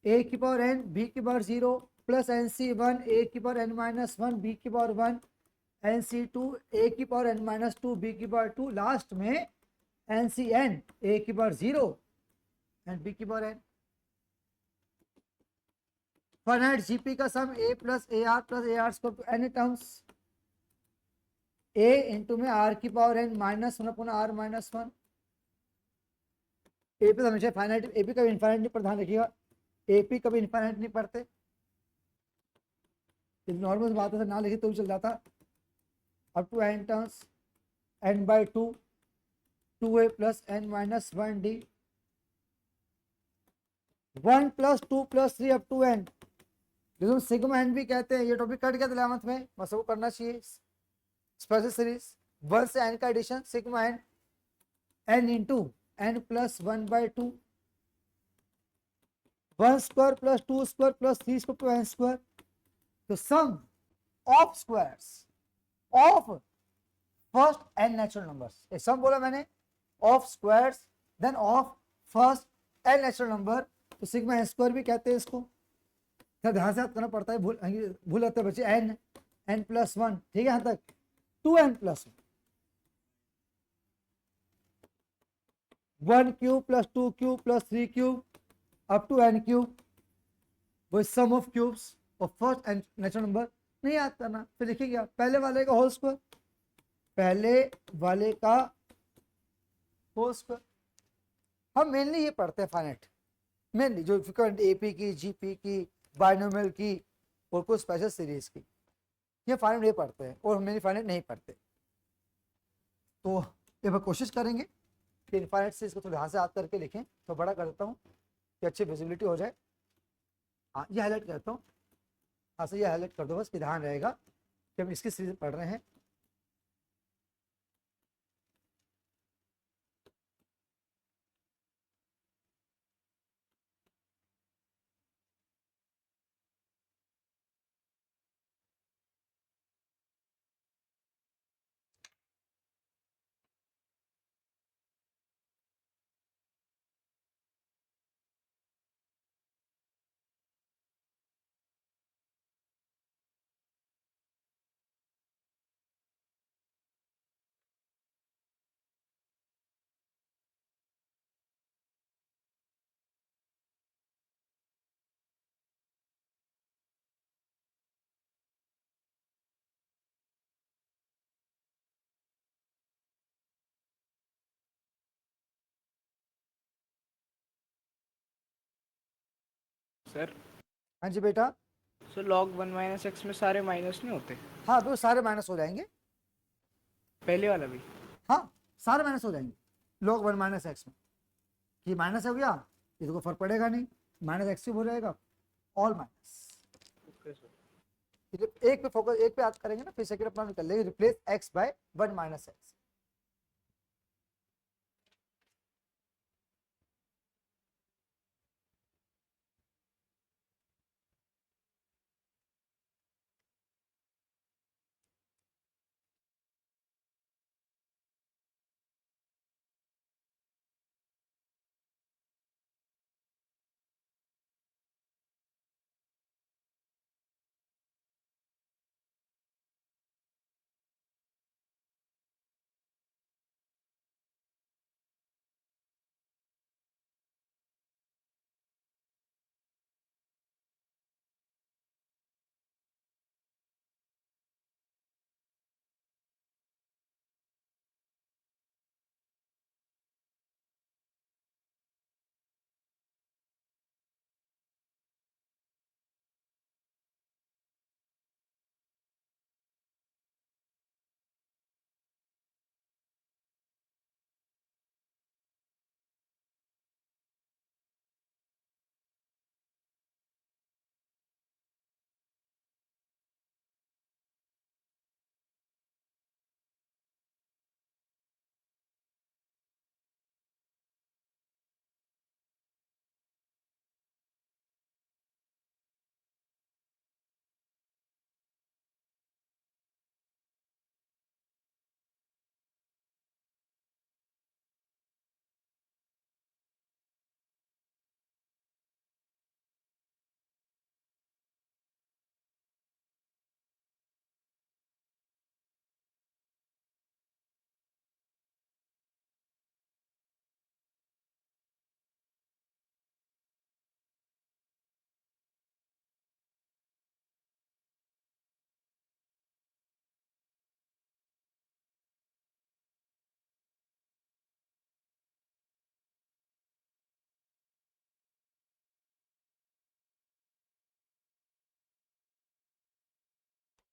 ए की पावर एन, बी की पावर 0, प्लस एन सी 1, ए की पावर एन माइनस 1, बी की पावर 1, एन सी 2, ए की पावर एन माइनस 2, बी की पावर 2, लास्ट में एन सी एन, ए की पावर 0 एंड बी की पावर एन। फाइनाइट जीपी का sum a plus a r plus a r square to n terms, a into में r की power n minus 1 upon r minus 1। A P हमेशा finite, AP कभी infinite नहीं, प्रधान रखिएगा, AP कभी infinite नहीं पढ़ते, नॉर्मल बात है ना लिखे तो भी चल जाता। Up to N terms, N by 2, 2a plus N minus 1 D, 1 plus 2 plus 3 up to N, जिसको सिग्मा एन भी कहते हैं। ये टॉपिक कट गया था 11th में, बस वो करना चाहिए। स्पेशल सीरीज 1 से एन का addition, sigma n, n into n plus 1 by 2, 1 square plus 2 square plus 3 square to n square. तो sum of squares of first N natural numbers, ये सम बोला मैंने, of squares then of first N natural number, तो sigma n square भी कहते हैं इसको। ध्यान से याद करना पड़ता है, भूल जाते हैं बच्चे। एन, एन प्लस 1, ठीक है, यहां तक 2n plus 1 cube plus 2 cube plus 3 cube up to n cube, वो सम ऑफ क्यूब्स और फर्स्ट एन नेचुरल नंबर। नहीं याद करना, फिर लिखिए क्या, पहले वाले का होल स्क्वायर, पहले वाले का होल स्क्वायर। हम मेनली ये पढ़ते हैं फाइनाइट, मेनली जो फ्रिक्वेंट एपी की, जीपी की, बाइनोमियल की और कुछ स्पेशल सीरीज की, ये फाइनाइट नहीं पढ़ते हैं, और मेनली फाइनाइट नहीं पढ़ते। तो ये मैं कोशिश करेंगे कि इनफाइनाइट सीरीज को थोड़ा ध्यान से याद करके लिखें, तो बड़ा कर देता हूँ कि अच्छी विजिबिलिटी हो जाए। हाँ, ये हाईलाइट करता हूँ, हाँ से ये हाईलाइट कर दो बस, कि ध्यान रहेगा कि हम इसकी सीरीज पढ़ रहे हैं। सर हाँ जी बेटा, सर log 1 माइनस एक्स में सारे माइनस नहीं होते? हाँ वो सारे माइनस हो जाएंगे, पहले वाला भी? हाँ सारे माइनस हो जाएंगे log 1 माइनस एक्स में। ये माइनस हो गया, ये तो फर्क पड़ेगा नहीं, माइनस एक्स हो जाएगा, ऑल माइनस। Okay sir. एक पे फोकस, एक पे याद करेंगे ना, फिर सेकंड अपना कर लेंगे, replace X by 1 minus X.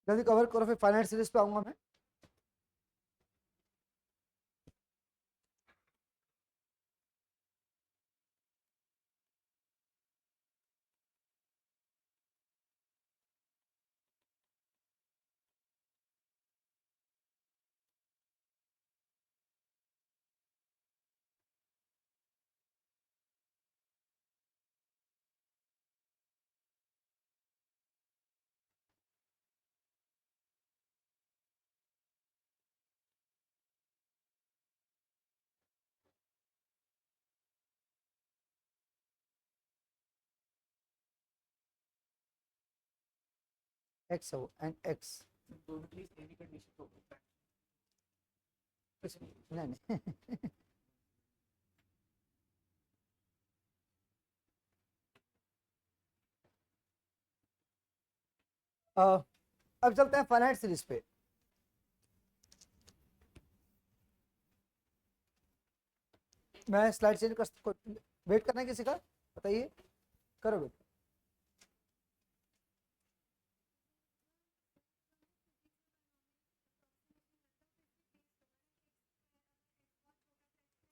जल्दी कवर करो, फिर फाइनाइट सीरीज पे आऊंगा मैं। एक्स है वो, एंड एक्स, नहीं नहीं अब चलते हैं फाइनाइट सीरीज पे। मैं स्लाइड चेंज कर, वेट करना है किसी का, बताइए, करो वेट।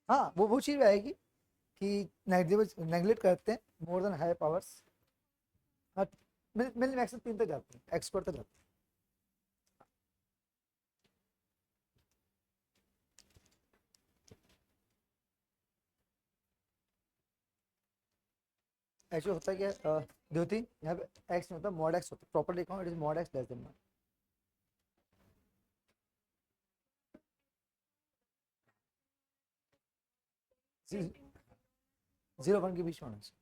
हाँ वो चीज आएगी कि नेग्लेक्ट करते हैं मोर देन हाई पावर्स। हाँ, मिल मैक्सिमम 3 तक जाते हैं, एक्सपर्ट तक जाते हैं। एक्चुअली होता है क्या, द्योति, यहाँ पे एक्स नहीं होता, मॉड एक्स होता है, प्रॉपर लिखा हूँ, it is mod x less then 1। Zero one के बीच में होना चाहिए।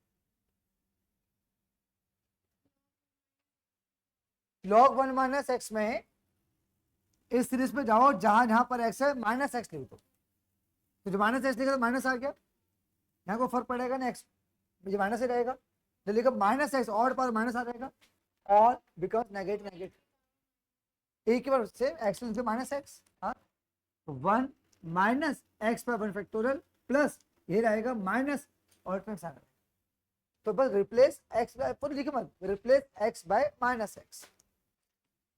log 1 माइनस एक्स में इस सीरीज में जाओ, जहां जहां पर एक्स है माइनस एक्स लिख दो, तो जो माइनस एक्स लिखा तो माइनस आ गया, यहाँ को फर्क पड़ेगा ना, एक्स ये माइनस ही रहेगा, तो लिखा माइनस एक्स और पावर माइनस आ जाएगा, और बिकॉज नेगेटिव नेगेटिव एक ही बार से एक्स लिख माइनस एक्स, हाँ 1 माइनस एक्स पर 1 फैक्टोरियल प्लस ये रहेगा माइनस और तो बस रिप्लेस एक्स बाय, पूरी लिखे मत, replace X bye minus x.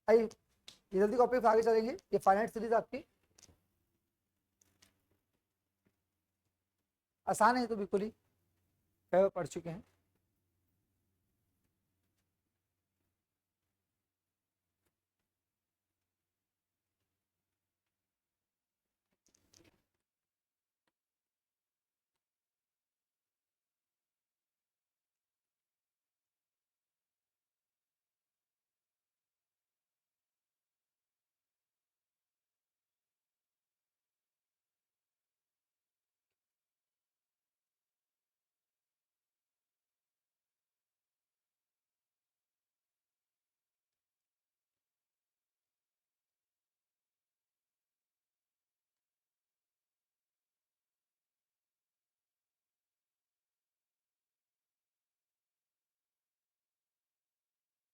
आइए ये जल्दी कॉपी आगे चलेंगे, ये फाइनाइट सीरीज आपकी आसान है तो बिल्कुल ही कई बार पढ़ चुके हैं।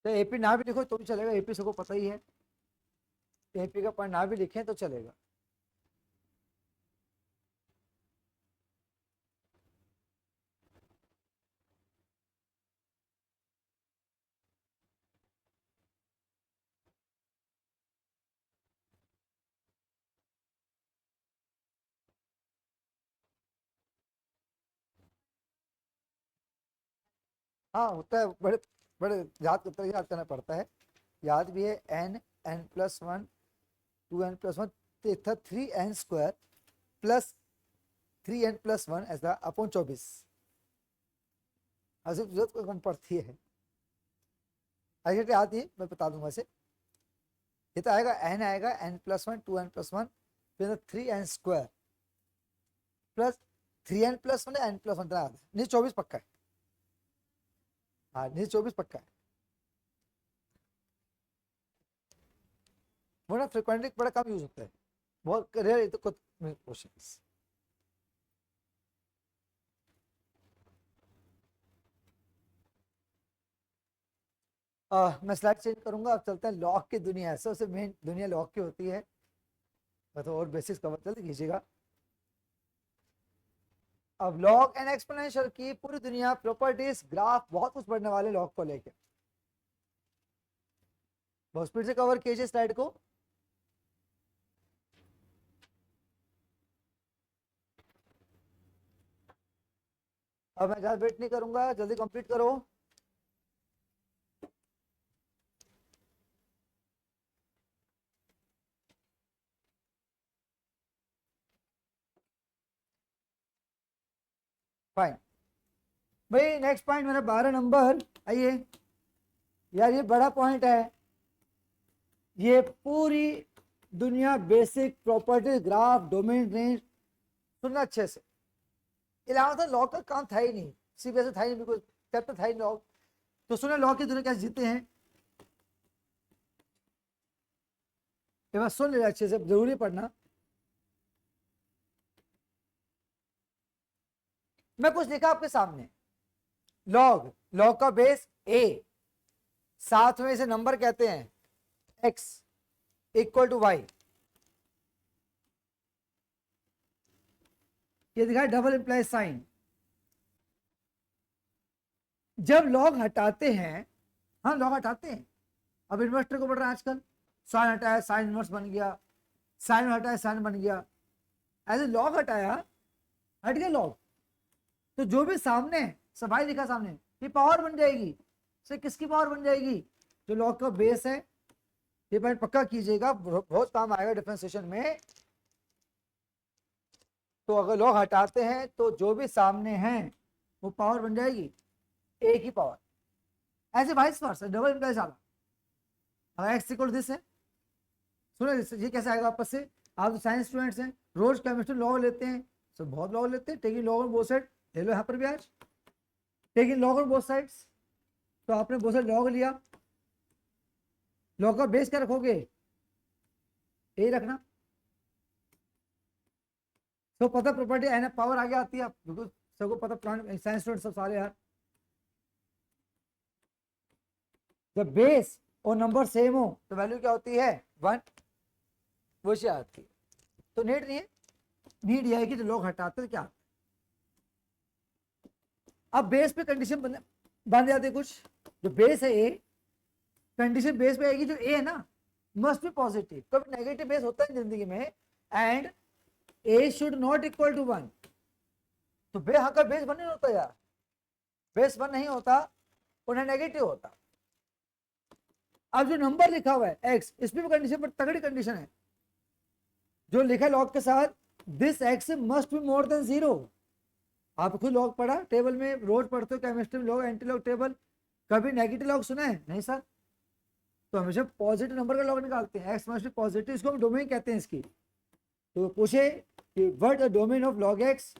तो एपी ना भी लिखो तो भी चलेगा, एपी सबको पता ही है, एपी का पॉइंट ना भी लिखें तो चलेगा। हाँ होता है, बड़े बड़े याद करना पड़ता है, याद भी है। n+1 2n+1 था 3n² प्लस 3n+1 ऐसा अपॉन 24। अभी जरूरत को कम पड़ती है, याद नहीं मैं बता दूंगा इसे। ये तो आएगा n आएगा n+1 2n+1 फिर 3n² प्लस 3n+1 n+1 नहीं 24 पक्का है। हाँ नहीं 24 पक्का है, वो ना फ्रिक्वेंटली बड़ा कम यूज होता है, बहुत रेयर तो कुछ क्वेश्चंस। मैं स्लाइड चेंज करूंगा, अब चलते हैं लॉग की दुनिया। सबसे मेन दुनिया लॉग की होती है, मतलब और बेसिक्स कवर जल्दी कीजिएगा। अब लॉग एंड एक्सपोनेंशियल की पूरी दुनिया, प्रॉपर्टीज, ग्राफ, बहुत कुछ पढ़ने वाले लॉग को लेके। बहुत स्पीड से कवर कीजिए स्लाइड को। अब मैं ज्यादा वेट नहीं करूंगा, जल्दी कंप्लीट करो। फाइन भाई, नेक्स्ट पॉइंट मेरा 12 नंबर। आइए यार, ये बड़ा पॉइंट है, ये पूरी दुनिया basic property, graph, domain, range, सुनना अच्छे से। इलावा तो लॉ का काम था ही नहीं, सीबीएसई था ही नहीं, बिल्कुल चैप्टर था ही नहीं लॉ। तो सुना लॉ की दुनिया कैसे जीते हैं, ये बात सुन ले अच्छे से, जरूरी पढ़ना। मैं कुछ लिखा आपके सामने, लॉग, लॉग का बेस a, साथ में इसे नंबर कहते हैं x = y। ये दिखा डबल इंप्लाई साइन। जब लॉग हटाते हैं, हम लॉग हटाते हैं, अब इन्वर्टर को बढ़ रहा है आजकल, साइन हटाया साइन इनवर्स बन गया, साइन हटाया साइन बन गया, ऐसे लॉग हटाया हट गया लॉग। तो जो भी सामने है, सफाई लिखा सामने, ये पावर बन जाएगी। से किसकी पावर बन जाएगी, जो लॉग का बेस है। ये पॉइंट पक्का कीजिएगा, बहुत काम आएगा डिफरेंशिएशन में। तो अगर लॉग हटाते हैं तो जो भी सामने हैं वो पावर बन जाएगी ए की पावर। ऐसे वाइस वर्सा, डबल इंप्लाई सारा। अगर एक्स इक्वल दिस है, सुनो ये कैसे आएगा वापस से। आप तो साइंस स्टूडेंट्स हैं, रोज केमिस्ट्री लॉग लेते हैं, सब बहुत लॉग लेते हैं, taking log on both side. ले लो यहाँ पर भी आज taking log on both sides. तो आपने बोथ साइड लॉग लिया, लॉग का बेस क्या रखोगे, ए रखना। तो पता प्रॉपर्टी एन पावर आगे आती है, आप बिल्कुल सबको पता, प्लान साइंस स्टूडेंट सब सारे यार। जब बेस और नंबर सेम हो तो वैल्यू क्या होती है 1, वो से आती है। तो नीड नहीं है, नीड यह है कि जो लोग हटाते क्या, अब बेस पे कंडीशन बन जाती है कुछ, जो बेस है ए, कंडीशन बेस पे आएगी जो ए है ना मस्ट बी पॉजिटिव, कभी नेगेटिव बेस होता है जिंदगी में, and A should not equal to 1। तो बेहकर बेस 1 नहीं होता यार, बेस 1 नहीं होता, उन्हें नेगेटिव होता। अब जो नंबर लिखा हुआ है एक्स, इसमें भी कंडीशन पर तगड़ी कंडीशन है जो लिखा है लॉग के साथ, this x must be more than 0। आप खुद लॉग पढ़ा टेबल में, रोज पढ़ते हो केमिस्ट्री में लॉग एंटी लॉग टेबल, कभी नेगेटिव लॉग सुना है? नहीं सर। तो हमेशा पॉजिटिव नंबर का लॉग निकालते हैं, एक्स मस्ट बी पॉजिटिव, इसको हम डोमेन कहते हैं इसकी। तो पूछे कि what the domain of log x,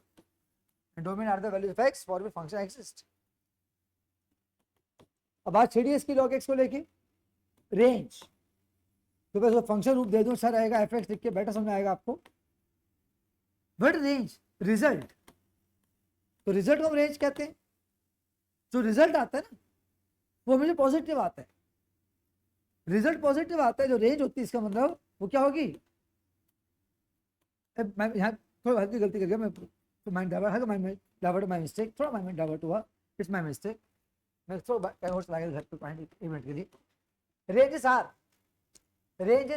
domain are the values of x for which function exist. अब बात छेड़िए इसकी log x को लेके, रेंज। तो बस फंक्शन रूप दे दूं, सर आएगा एफ एक्स लिख के, बेटर समझ आएगा आपको। What range, result. तो रिजल्ट को हम रेंज कहते हैं। जो रिजल्ट आता है ना वो हमेशा पॉजिटिव आता है, रिजल्ट पॉजिटिव आता है। जो रेंज होती है इसका मतलब वो क्या होगी, मैं यहाँ थोड़ा हल्की गलती कर गया मैं, तो माइंड डाइवर्ट माय मिस्टेक, थोड़ा माइंड डाइवर्ट हुआ, इट्स माय मिस्टेक। मैं थोड़ा और चला गया घर पे पॉइंट 1 मिनट के लिए। रेंजेस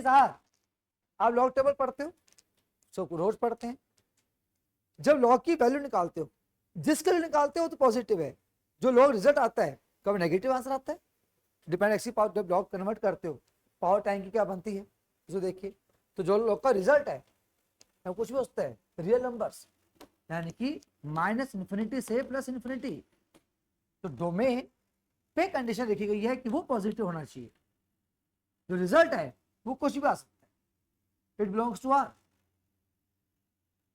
आर, आप लॉग टेबल पढ़ते हो, सो रोज पढ़ते हैं। जब लॉग की वैल्यू निकालते हो, जिसके लिए निकालते हो तो पॉजिटिव है, जो लॉग रिजल्ट आता है कब नेगेटिव आंसर आता है। डिपेंड एक्सी पावर, जब लॉग कन्वर्ट करते हो पावर टाइम की क्या बनती है जो देखिए, तो जो लॉग का रिजल्ट है अब कुछ भी होता है रियल नंबर्स, यानी कि -∞ से +∞। तो डोमेन पे कंडीशन लिखी गई है कि वो पॉजिटिव होना चाहिए, जो रिजल्ट है वो कुछ भी आ सकता है, इट बिलोंग्स टू आर।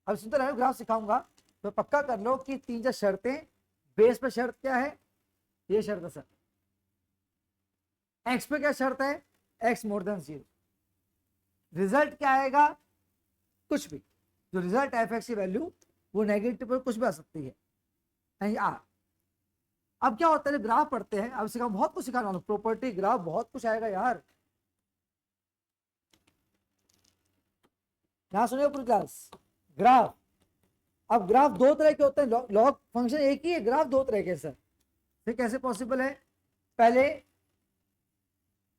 अब सुनते रहो, ग्राफ सिखाऊंगा तो पक्का कर लो कि 3-4 शर्तें। बेस पे शर्त क्या है, ये शर्त है सर। एक्स पे क्या शर्त है, एक्स मोर देन 0। रिजल्ट क्या आएगा, कुछ भी, जो रिजल्ट एफ एक्स की वैल्यू वो नेगेटिव पर कुछ भी आ सकती है, नहीं आर। अब क्या होता है जब ग्राफ पढ़ते हैं, अब सिखा बहुत कुछ सिखाना वाला, प्रॉपर्टी ग्राफ बहुत कुछ आएगा यार, ना सुनिए पूरी क्लास। ग्राफ, अब ग्राफ दो तरह के होते हैं, लॉग फंक्शन एक ही है, ग्राफ दो तरह के सर। फिर कैसे पॉसिबल है,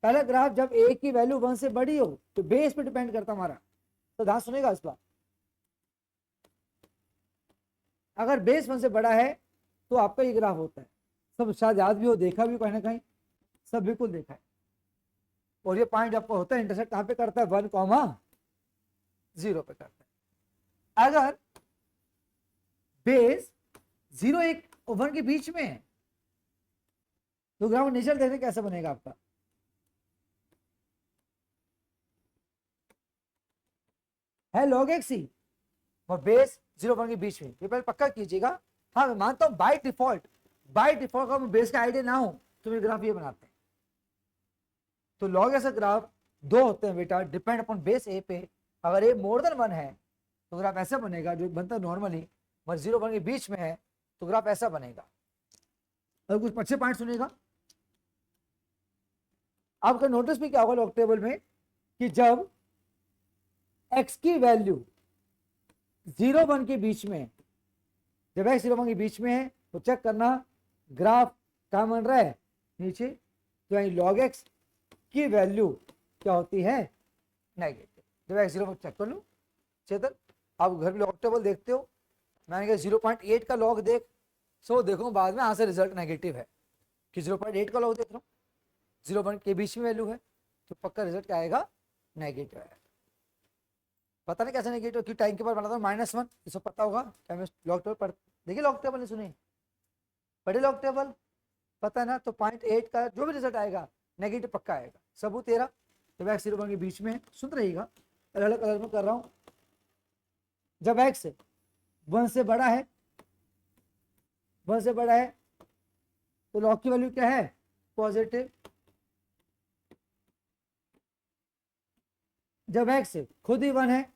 पहला ग्राफ जब ए की वैल्यू 1 से बड़ी हो तो बेस पे डिपेंड करता हमारा, तो ध्यान सुनेगा इस बात। अगर बेस 1 से बड़ा है तो आपका ये ग्राफ होता है, सब शायद याद भी हो, देखा भी कहीं ना कहीं, सब बिल्कुल देखा है। और ये पॉइंट आपको होता है इंटरसेक्ट कहां पे करता है, 1,0 पे करता है। अगर बेस 0 1 और 1 के बीच में है तो ग्राफ नेचर देखने कैसे बनेगा आपका, है log x ही और बेस 0 1 के बीच में, ये पहले पक्का कीजिएगा। हाँ मैं मानता हूं बाय डिफॉल्ट अगर बेस का आइडिया ना हो तो मेरे ग्राफ ये बनाते हैं। तो log ऐसा ग्राफ दो होते हैं बेटा, डिपेंड अपॉन बेस ए पे। अगर ए मोर देन 1 है तो ग्राफ ऐसा बनेगा जो बनता है नॉर्मली, और 0 1 के बीच में है तो ग्राफ ऐसा बनेगा। और कुछ अच्छे पॉइंट सुनेगा। आपका नोटिस भी क्या होगा लॉग टेबल में कि जब x की वैल्यू 0 1 के बीच में, जब x 0 1 के बीच में है तो चेक करना ग्राफ क्या बन रहा है नीचे, तो यानी log x की वैल्यू क्या होती है, नेगेटिव। जब x 0 चेक कर लो चेतन, आप घर में लॉग टेबल देखते हो, मैंने कहा 0.8 का लॉग देख, सो देखो बाद में यहाँ से रिजल्ट नेगेटिव है कि 0.8 का लॉग देख रहा हूँ, 0 1 के बीच में वैल्यू है तो पक्का रिजल्ट क्या आएगा, नेगेटिव है। पता नहीं कैसे नेगेटिव, क्यों टाइम के बाद बनाता हूँ -1, इसको पता होगा क्या। मैं लॉग टेबल पढ़, देखिए लॉग टेबल नहीं सुने, पढ़े लॉग टेबल, पता है ना। तो 0.8 का जो भी रिजल्ट आएगा नेगेटिव पक्का आएगा। सबूत तेरा, जब x 0 1 के बीच में, सुन रहिएगा, अलग अलग कलर में कर रहा हूँ। जब x 1 से बड़ा है, 1 से बड़ा है तो लॉग की वैल्यू क्या है, पॉजिटिव। जब x खुद ही 1 है,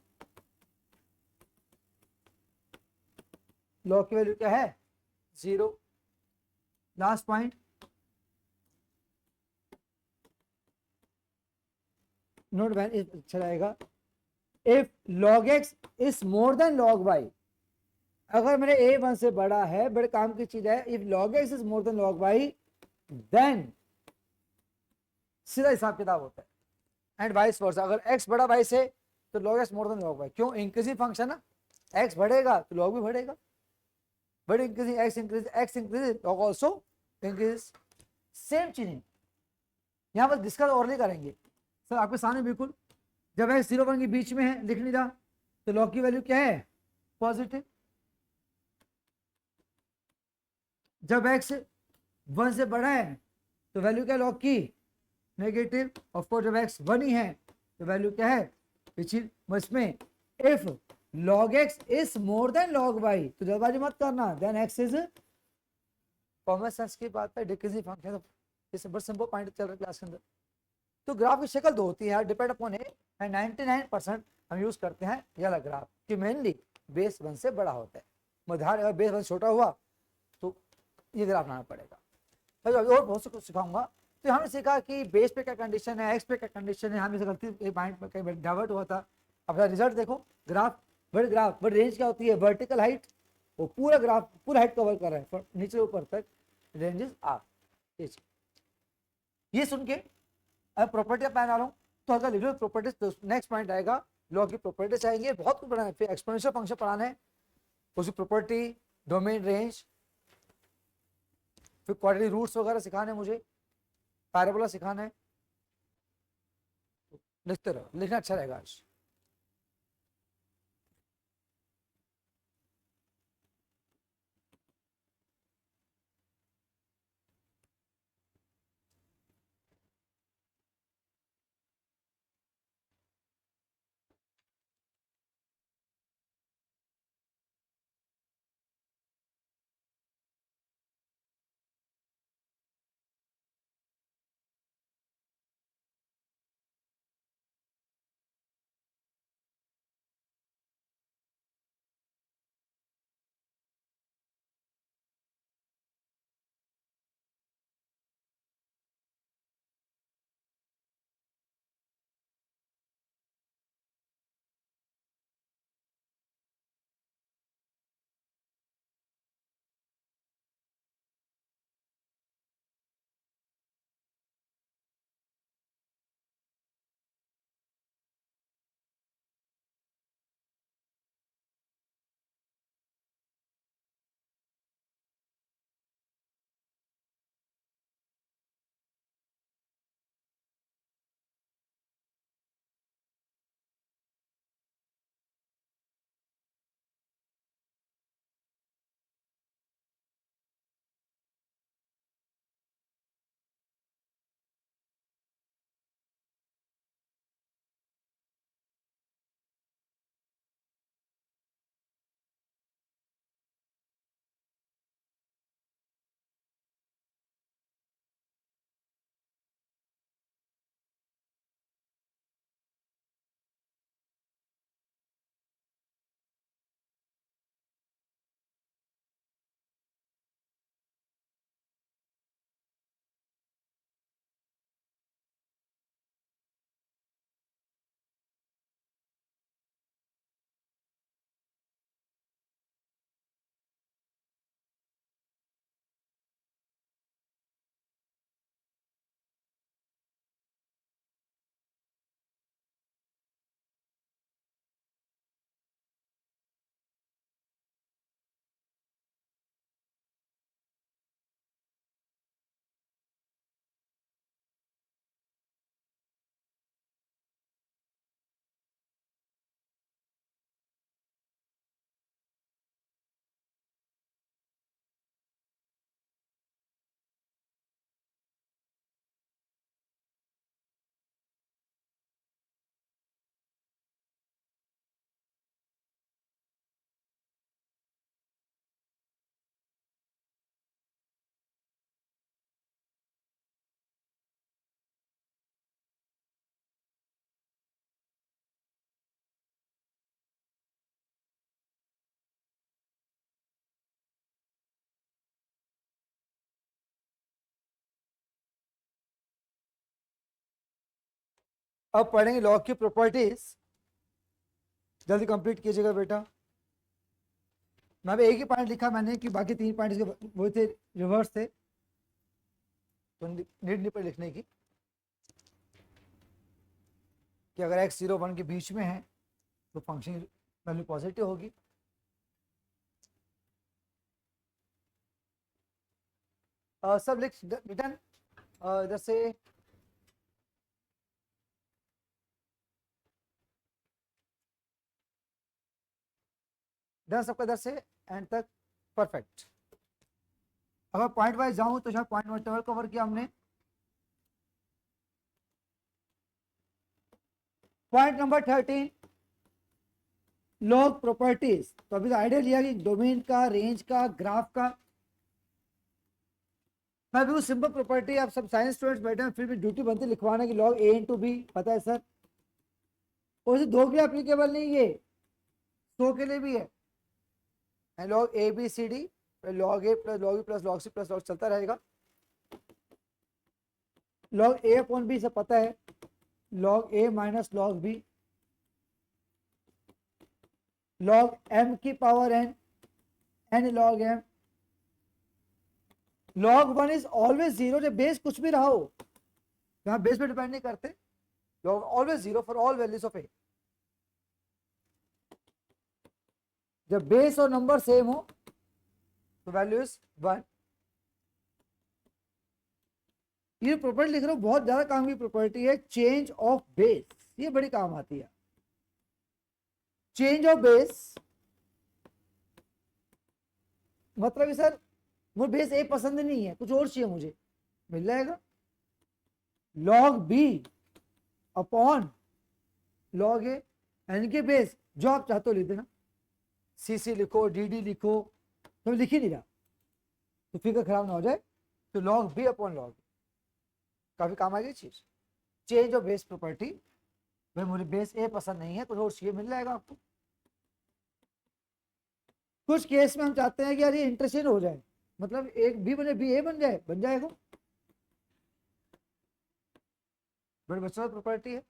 लॉग की वैल्यू क्या है, 0। लास्ट पॉइंट, नोट बैन चलाएगा, if log x is more than log y, अगर मेरे ए 1 से बड़ा है, बड़े काम की चीज है, if log x is more than log y, then सीधा हिसाब किताब होता है। एंड वाइस वर्सा, अगर x बड़ा y से तो log x मोर देन log y। क्यों? इंक्रीजिंग फंक्शन ना, x बढ़ेगा तो log भी बढ़ेगा, but increasing x increase log also increase. Same चीज है यहाँ पर, डिस्कस और नहीं करेंगे सर, आपके सामने बिल्कुल। जब x 0 1 के बीच में है, लिख नहीं रहा, तो log की वैल्यू क्या है? पॉजिटिव। जब x 1 से बड़ा है तो वैल्यू क्या log की? नेगेटिव। ऑफ कोर्स जब x 1 ही है तो वैल्यू क्या है? इसमें if log x is more than log y, तो जल्दबाजी मत करना, then x is common sense की बात है, डिक्रीजिंग फंक्शन। इसे बड़ा सिंपल पॉइंट चल रहा है क्लास के अंदर। तो ग्राफ की शक्ल दो होती है यार, डिपेंड अपॉन है, एंड 99% हम यूज करते हैं ये वाला ग्राफ कि मेनली बेस 1 से बड़ा होता है। मधार अगर बेस 1 छोटा हुआ तो ये ग्राफ लाना पड़ेगा। भाई अभी और बहुत से कुछ सिखाऊंगा। तो हमने सीखा कि बेस पे क्या कंडीशन है, एक्स पे क्या कंडीशन है, हमें से गलती माइंड में कहीं डाइवर्ट हुआ था। अपना रिजल्ट देखो, ग्राफ बट रेंज क्या होती है? वर्टिकल हाइट, वो पूरा ग्राफ पूरा हाइट कवर कर रहा है नीचे ऊपर तक, रेंजेस आर। ये सुन के अब प्रॉपर्टी पहना रहा हूँ तो अगर लिख लो प्रॉपर्टीज, तो नेक्स्ट पॉइंट आएगा लॉ की प्रॉपर्टीज आएंगे, बहुत कुछ पढ़ाना है। फिर एक्सपोनेंशियल फंक्शन पढ़ाना है, उसकी प्रॉपर्टी, डोमेन, रेंज, फिर क्वाड्रेटिक रूट्स वगैरह सिखाने हैं मुझे, पैराबोला सिखाना है। लिखते रहो, लिखना अच्छा रहेगा आज। अब पढ़ेंगे लॉ की प्रॉपर्टीज, जल्दी कंप्लीट कीजिएगा बेटा। मैं भी एक ही पॉइंट लिखा मैंने कि बाकी 3 पॉइंट इसके वो थे, रिवर्स थे, तो नीड नहीं पड़ी लिखने की कि अगर x 0 1 के बीच में है तो फंक्शन वैल्यू पॉजिटिव होगी। सब लिख रिटर्न इधर से डन सबका इधर से एंड तक परफेक्ट। अगर पॉइंट वाइज जाऊं तो शायद पॉइंट नंबर 12 कवर किया हमने। Point number 13 log properties. तो अभी तो आइडिया लिया कि डोमेन का, रेंज का, ग्राफ का। मैं भी सिंपल प्रॉपर्टी, आप सब साइंस स्टूडेंट्स बैठे हैं, फिर भी ड्यूटी बनती लिखवाना कि लॉग ए इंटू बी, पता है सर। और इसे 2 के लिए एप्लीकेबल नहीं, ये 100 के लिए भी है। Log A b c d, log a plus log b plus log c plus log चलता रहेगा। लॉग ए अपॉन बी सब पता है, log a minus log b, log m की power n, n log m. Log 1 is always 0, जब base कुछ भी रहा हो, यहाँ बेस पे डिपेंड नहीं करते, log always 0 for all values of a. जब बेस और नंबर सेम हो तो वैल्यू इज 1। ये प्रॉपर्टी लिख रहा हूं, बहुत ज्यादा काम की प्रॉपर्टी है, चेंज ऑफ बेस, ये बड़ी काम आती है। चेंज ऑफ बेस मतलब कि सर मुझे बेस ए पसंद नहीं है, कुछ और चाहिए, मुझे मिल जाएगा। लॉग बी अपॉन लॉग ए, यानी कि बेस जो आप चाहते हो लिख देना, सी सी लिखो, डी डी लिखो, तो लिख ही नहीं रहा तो फिगर खराब ना हो जाए। तो लॉग बी अपॉन लॉग, काफी काम आएगी चीज। चेंज ऑफ बेस प्रॉपर्टी, भाई मुझे बेस ए पसंद नहीं है, कुछ और चाहिए, मिल जाएगा आपको। कुछ केस में हम चाहते हैं कि यार ये इंटरचेंज हो जाए, मतलब एक बी बने बी ए बन जाए, बन जाएगा, बड़े बच्चों प्रॉपर्टी है,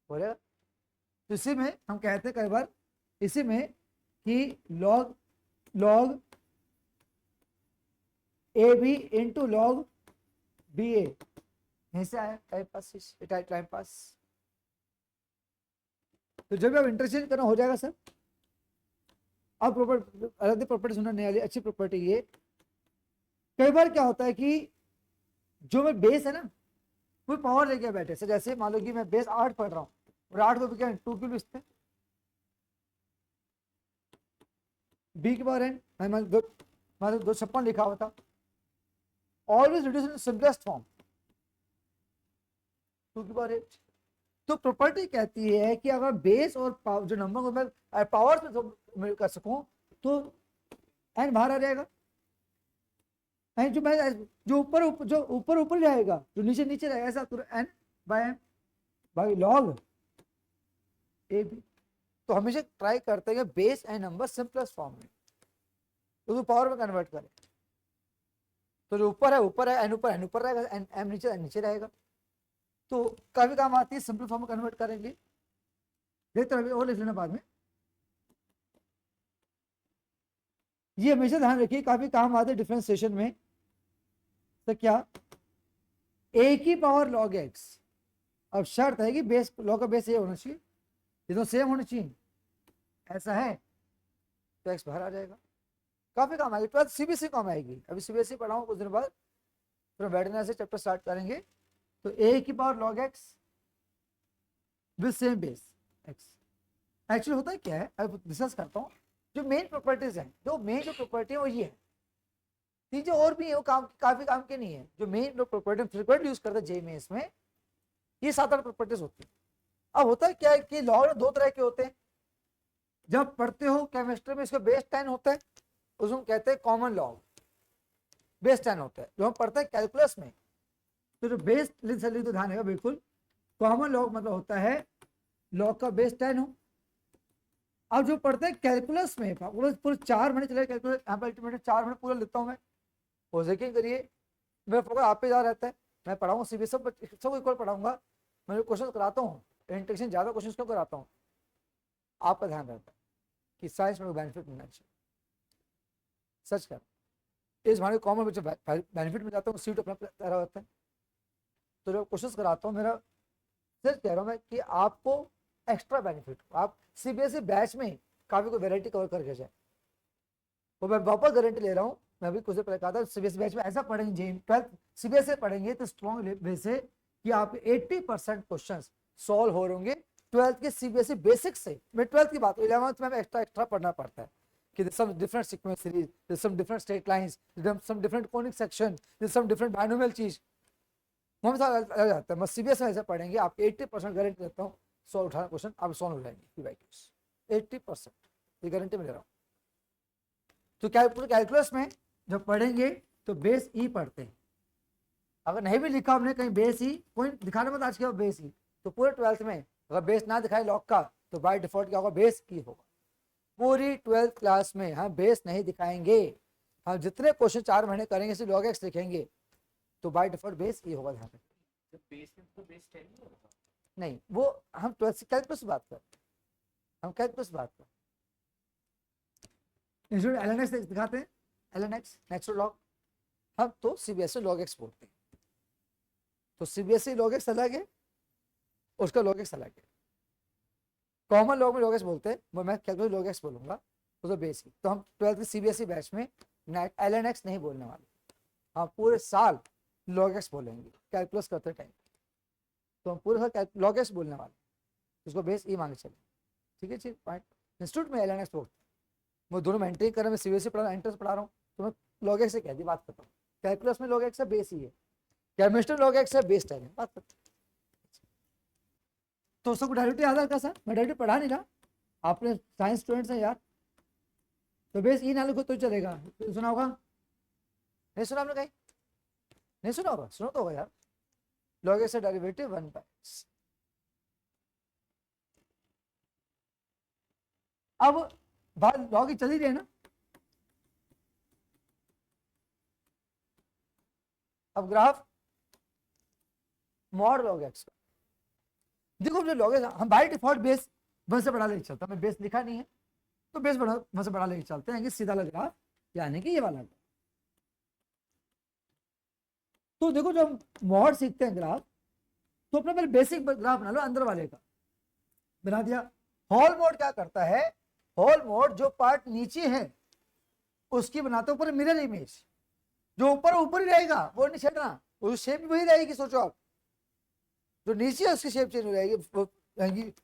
हो जाएगा। तो इसी में हम कहते हैं कई बार इसी में कि log log A b into log b a, यहीं से आया टाइम पास, टाइम पास। तो जब आप इंटरचेंज करना हो जाएगा सर। अब प्रॉपर्टी, अलग प्रॉपर्टी सुनना नहीं वाली, अच्छी प्रॉपर्टी ये। कई बार क्या होता है कि जो मैं बेस है ना, कोई पावर लेके बैठे, सर जैसे मान लो कि मैं बेस 8 पढ़ रहा हूँ और 8 को भी क्या 2 क्यूब लिखते हैं, बी की पावर एन, मैं 256 लिखा हुआ था, always reduce in simplest form, 2 की पावर 8। तो प्रॉपर्टी कहती है कि अगर बेस और जो नंबर को मैं पावर में कर सकूं तो एन बाहर आ जाएगा, एन जो मैं जो ऊपर जाएगा, जो नीचे नीचे रहेगा, ऐसा N by M by log A B. तो हमेशा ट्राई करते हैं base and number simplest form में, तो पावर में कन्वर्ट करें। तो जो ऊपर है एन ऊपर रहेगा, एन एम नीचे रहेगा, तो काफी काम आती है, सिंपल फॉर्म में कन्वर्ट करेंगे। देखते रहिए और लिख लेना बाद में, ये हमेशा ध्यान रखिए, काफी काम आते हैं डिफरेंशिएशन में। तो क्या ए की पावर लॉग एक्स, अब शर्त है कि बेस लॉग का बेस ए होना चाहिए, ये तो सेम होना चाहिए, ऐसा है तो एक्स बाहर आ जाएगा। काफी काम आएगी, 12th सीबीएसई काम आएगी। अभी सीबीएसई पढ़ाऊंगा कुछ दिन बाद, फिर बैठने से चैप्टर स्टार्ट करेंगे। तो ए की power log x with same base x, actually होता है क्या है, अब डिस्कस करता हूँ। जो मेन प्रॉपर्टीज हैं, जो प्रॉपर्टी है वो ये है, चीजें और भी है वो काफी काम के नहीं है। जो मेन जो प्रॉपर्टी फ्रीक्वेंट यूज करते हैं जे में, इसमें ये 7-8 प्रॉपर्टीज होती है। अब होता है क्या है कि लॉग 2 तरह के होते हैं, जब पढ़ते हो केमिस्ट्री में इसका बेस 10 होता है, उसको कहते हैं कॉमन लॉग, बेस 10 होता है। जो हम पढ़ते हैं कैलकुलस में, तो जो बेस तो ध्यान है बिल्कुल, कॉमन लॉग मतलब होता है लॉग का बेस 10 हो। अब जो पढ़ते हैं कैलकुलस में, पूरे 4 महीने चले कैलकुलस, यहाँ पर अल्टीमेटली 4 महीने पूरा लिखता हूँ मैं, वो यकीन करिए मेरा फोकस आप पे जा रहता है। मैं पढ़ाऊंगा सीबीएसई सबको इक्वल पढ़ाऊंगा, मैं क्वेश्चन कराता हूँ, इंट्रोडक्शन ज्यादा क्वेश्चन क्यों कराता हूँ, आपका ध्यान रहता है। कि साइंस में बेनिफिट मिलना चाहिए, सच कर इस हमारे कॉमन बच्चे बेनिफिट मिल जाता है, सीट अपना तरह होता है। तो जो कोशिश कराता हूँ, मेरा सिर्फ कह रहा हूँ मैं कि आपको एक्स्ट्रा बेनिफिट, आप सीबीएसई बैच में काफ़ी कोई वेराइटी कवर करके जाए। तो मैं वापस गारंटी ले रहा हूँ, मैं भी कुछ देर पहले कहा था सीबीएसई बैच में ऐसा पढ़ेंगे, जे 12th सीबीएसई पढ़ेंगे तो स्ट्रॉन्ग वे से कि आप 80% क्वेश्चन सॉल्व हो होंगे 12th के सीबीएसई बेसिक से। मैं 12th की बात, 11th में एक्स्ट्रा पढ़ना पड़ता है कि some different sequence series, there's some different straight lines, there's some different conic section, there's some different binomial चीज वो हमें अलग जाता है। मैं सीबीएसई में ऐसे पढ़ेंगे, आप 80% गारंटी देता हूँ 118 क्वेश्चन आप सॉल्व हो जाएंगे 80%, ये गारंटी में ले रहा हूँ। तो कैलकुलस में जब पढ़ेंगे तो बेस ई पढ़ते हैं, अगर नहीं भी लिखा हमने कहीं बेस ई, कोई दिखाने मत आज के बेस ई, तो पूरे 12th में अगर बेस ना दिखाए लॉग का तो बाय डिफॉल्ट क्या होगा, बेस ई होगा। पूरी 12th क्लास में हम बेस नहीं दिखाएंगे, हम जितने क्वेश्चन 4 महीने करेंगे सिर्फ लॉग एक्स लिखेंगे, तो बाय डिफॉल्ट बेस ई होगा। ध्यान नहीं, वो हम 12th कैलकुलस बात कर, हम कैलकुलस बात कर एलएनएक्स दिखाते हैं, एलएनएक्स नेचुरल लॉग, हम तो सीबीएसई लॉग एक्स बोलते हैं। तो सीबीएसई लॉग एक्स अलग है, उसका लॉग एक्स अलग है। कॉमन लॉग में लॉग एक्स बोलते हैं, मैं कैलकुलस लॉग एक्स बोलूंगा, तो बेस की। तो हम 12th की सीबीएसई बैच में एलएनएक्स नहीं बोलने वाले, हम पूरे साल लॉग एक्स बोलेंगे कैलकुलस करते टाइम। तो हम पूरे साल लॉग एक्स बोलने वाले, उसको बेस ई मांगे चले, ठीक है जी। पॉइंट इंस्टीट्यूट में एलएनएक्स बोलते हैं, मैं दोनों मेंटेन कर रहा हूँ, मैं सीबीएसई पढ़ा रहा हूँ, एंट्रेंस पढ़ा रहा हूँ, तो मैं लॉग एक्स से कह दी बात करता हूँ। कैलकुलस में लॉग एक्स है, बेस ही है। केमिस्ट्री लॉग एक्स है, बेस 10 है, बात करता हूँ। तो सबको डायरेक्टली याद है सर, मैं डायरेक्टली पढ़ा नहीं रहा, आपने साइंस स्टूडेंट्स हैं यार, तो बेस ई ना लिखो तो चलेगा। तो सुना होगा, नहीं सुना आपने कहीं, नहीं सुना होगा, सुना तो होगा यार। Log x derivative 1/x। अब बात लॉग की चली रही है ना, अब ग्राफ मॉड लॉग एक्स का देखो, जो लॉग एक्स हम बाय डिफॉल्ट बेस 1 से बड़ा लेके चलता है, मैं बेस लिखा नहीं है तो बेस बड़ा 1 से बड़ा लेके चलते हैं, सीधा लग ग्राफ यानी कि ये वाला। तो देखो जब मॉड सीखते हैं ग्राफ, तो अपना पहले बेसिक ग्राफ बना लो अंदर वाले का, बना दिया। हॉल मोड क्या करता है, हॉल मोड जो पार्ट नीचे है उसकी बनाते ऊपर मिरर इमेज, जो ऊपर ऊपर ही रहेगा वो नहीं छेड़ना, उस शेप वही रहेगी। सोचो आप, जो नीचे है उसकी शेप चेंज हो जाएगी,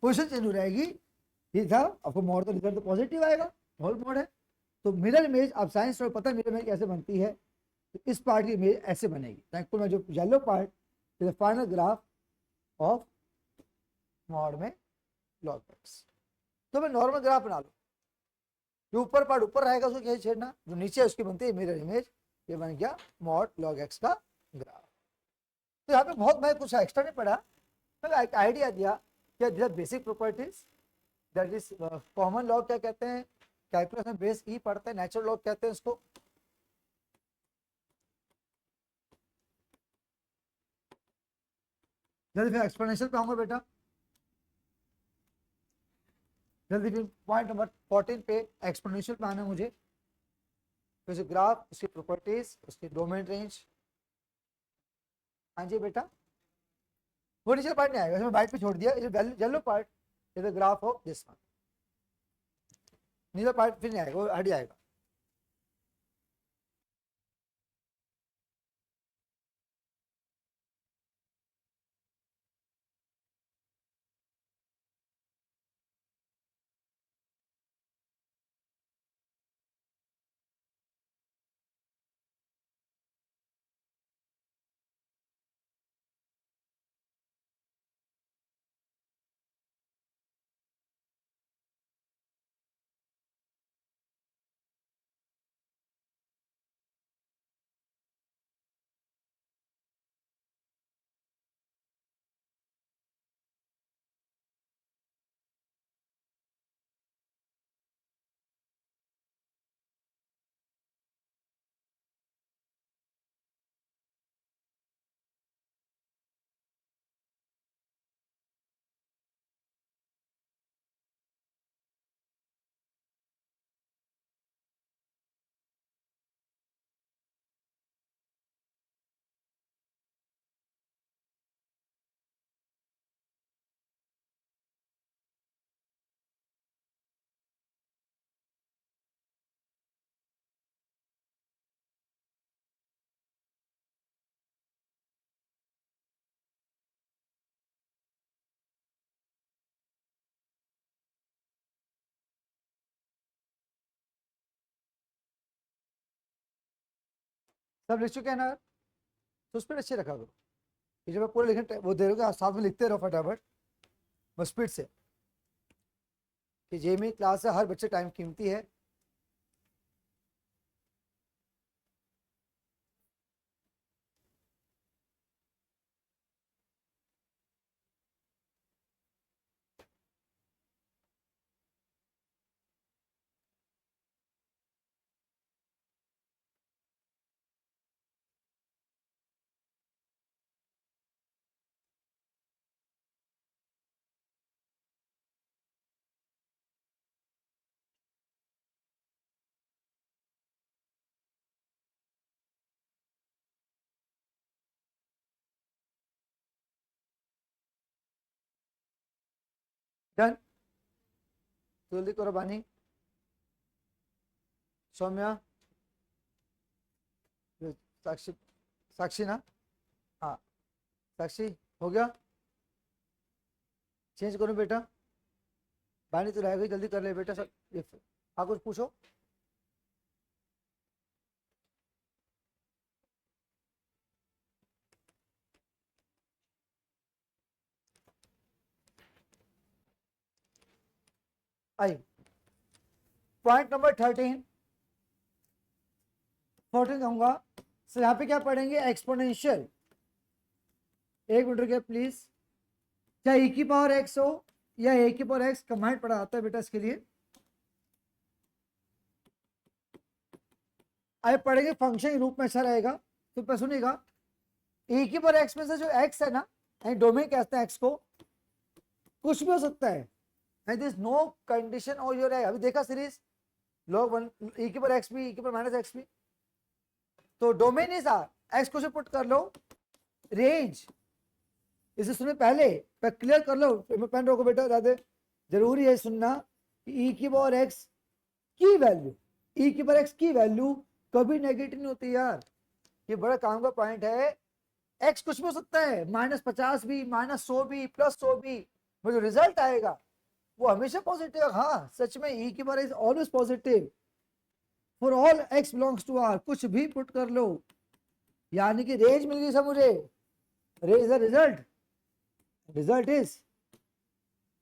पोजिशन चेंज हो जाएगी। ठीक था, आपको मोड तो रिजल्ट तो पॉजिटिव आएगा, हॉल मोड है। तो मिरर इमेज आप साइंस में पता है मिरर इमेज कैसे बनती है, तो इस पार्ट की इमेज ऐसे बनेगी। ट्रायंगल में जो yellow part is the final graph of mod में लॉग एक्स। तो मैं नॉर्मल ग्राफ बना लो, जो ऊपर पार्ट ऊपर रहेगा उसको कैसे छेड़ना, जो नीचे है उसकी बनती है मिरर इमेज। ये बन गया मॉड लॉग एक्स का ग्राफ। तो यहाँ पे बहुत मैं कुछ एक्स्ट्रा नहीं पढ़ा, मैंने एक आइडिया दिया कि basic properties, that is common log क्या कहते हैं, कैलकुलस में बेस ई पढ़ते हैं, नेचुरल लॉग कहते हैं उसको। जल्दी फिर एक्सप्लेनेशन पे आऊंगा बेटा, जल्दी फिर पॉइंट नंबर 14 पे एक्सप्लेनेशन पे आना मुझे। जैसे ग्राफ, उसकी प्रॉपर्टीज, उसकी डोमेन रेंज। हाँ जी बेटा, वो नीचे पार्ट नहीं आएगा, इसमें वाइट पे छोड़ दिया, yellow part is the graph of this one, नीचे पार्ट फिर नहीं आएगा, वो हट जाएगा। सब लिख चुके हैं ना? तो स्पीड अच्छी रखा करो, ये जब मैं पूरे लिखने वो दे रहे साथ में लिखते रहो फटाफट, बस स्पीड से, कि जेमी क्लास है, हर बच्चे टाइम कीमती है। डन, जल्दी करो बानी। सौम्या, साक्षी, साक्षी ना, हाँ साक्षी हो गया, चेंज करो बेटा। बानी तो रह गई, जल्दी कर ले बेटा सब। हाँ कुछ पूछो। आई पॉइंट नंबर 13 14 कहूंगा। सो यहाँ पे क्या पढ़ेंगे? एक्सपोनेंशियल। एक मिनट रुकिए प्लीज। चाहे e की पावर x हो या a की पावर x, कमांड पढ़ा आता है बेटा इसके लिए। आइए पढ़ेंगे फंक्शन के रूप में, अच्छा रहेगा। तो पर सुनिएगा, e की पावर x में से जो x है ना, डोमेन कहते हैं x को, कुछ भी हो सकता है, एंड दिस नो कंडीशन और योर है। अभी देखा सीरीज log 1 e की पावर x भी, e की पावर माइनस x भी, तो डोमेन इज आर, x को पुट कर लो, रेंज इसे सुने पहले, क्लियर कर लो। पेन रोको बेटा, ज्यादा जरूरी है सुनना। e की पावर x की वैल्यू, e की पावर x की वैल्यू कभी नेगेटिव नहीं होती यार, ये बड़ा काम का पॉइंट है। x कुछ भी हो सकता है, -50 भी, -100 भी, +100 भी, वो जो रिजल्ट आएगा वो हमेशा पॉजिटिव। हाँ सच में e की power x always positive for all x belongs to r, कुछ भी पुट कर लो, यानी कि रेंज मिल गई सब मुझे। Range the result, result is,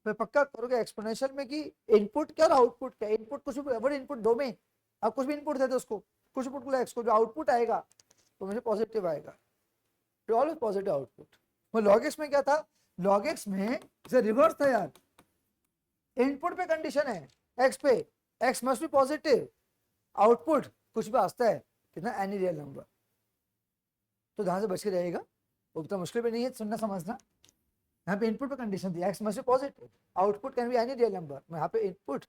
मैं पक्का करोगे एक्सपोनेंशियल में कि इनपुट क्या और आउटपुट क्या। इनपुट कुछ भी, व्हाट इनपुट डोमेन, आप कुछ भी इनपुट देते उसको, कुछ पुट को एक्स को, जो आउटपुट आएगा तो मुझे पॉजिटिव आएगा, ऑलवेज पॉजिटिव आउटपुट। वो लॉग एक्स में क्या था? लॉग एक्स में से रिवर्स था यार, इनपुट पे कंडीशन है एक्स पे, x must be positive, output कुछ भी आता है कितना, एनी रियल नंबर। तो ध्यान से बच के रहेगा, उतना मुश्किल भी नहीं है सुनना समझना। यहाँ पे इनपुट पे कंडीशन थी, x must be positive, output can be any real number. यहाँ पे input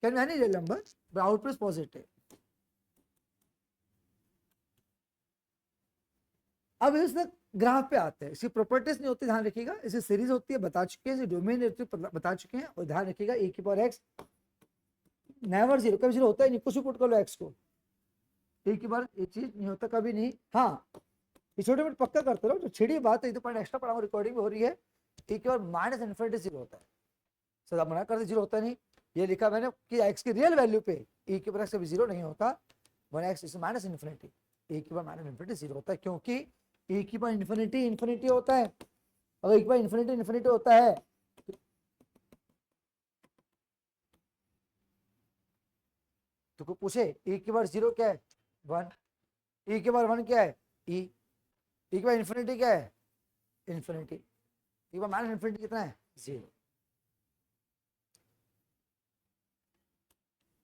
can be any real number but output is positive. अब इस ग्राफ पे आते हैं, इसकी प्रॉपर्टीज नहीं होती, ध्यान रखिएगा। इसकी सीरीज होती है, बता चुके हैं, डोमेन होती है बता चुके हैं। और ध्यान रखिएगा e की पावर x नेवर जीरो, कभी जीरो होता है नहीं, कुछ भी पुट कर लो x को, e की पावर ये चीज नहीं होता कभी नहीं। हाँ ये छोटे मोटे पक्का करते रहो, जो छिड़ी बात है, तो पॉइंट एक्स्ट्रा पढ़ा, रिकॉर्डिंग भी हो रही है। e की पावर माइनस इन्फिनिटी जीरो होता है, सदा मना करते जीरो होता नहीं, ये लिखा मैंने कि x की रियल वैल्यू पे e की पावर x कभी जीरो नहीं होता, one x is minus infinity, e की पावर माइनस इन्फिनिटी जीरो होता है, क्योंकि e की पावर इन्फिनिटी इन्फिनिटी होता है। अगर एक बार इन्फिनिटी इन्फिनिटी होता है तो कोई पूछे e की पावर जीरो क्या है? 1, e की पावर 1 क्या है? e की पावर इन्फिनिटी क्या है? इन्फिनिटी, e की पावर माइनस इन्फिनिटी कितना है? 0।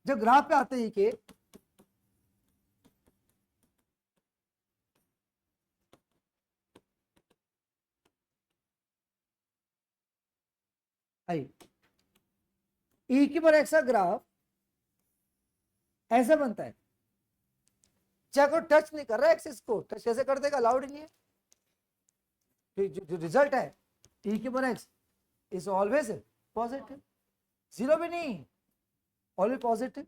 जब ग्राफ पे आते ही के आई e की पावर x का ग्राफ ऐसा बनता है, चाहे कोई टच नहीं कर रहा है एक्सिस को, टच कैसे कर देगा, अलाउड ही नहीं है। जो रिजल्ट है e की power x is always positive, zero भी नहीं, ऑलवेज पॉजिटिव।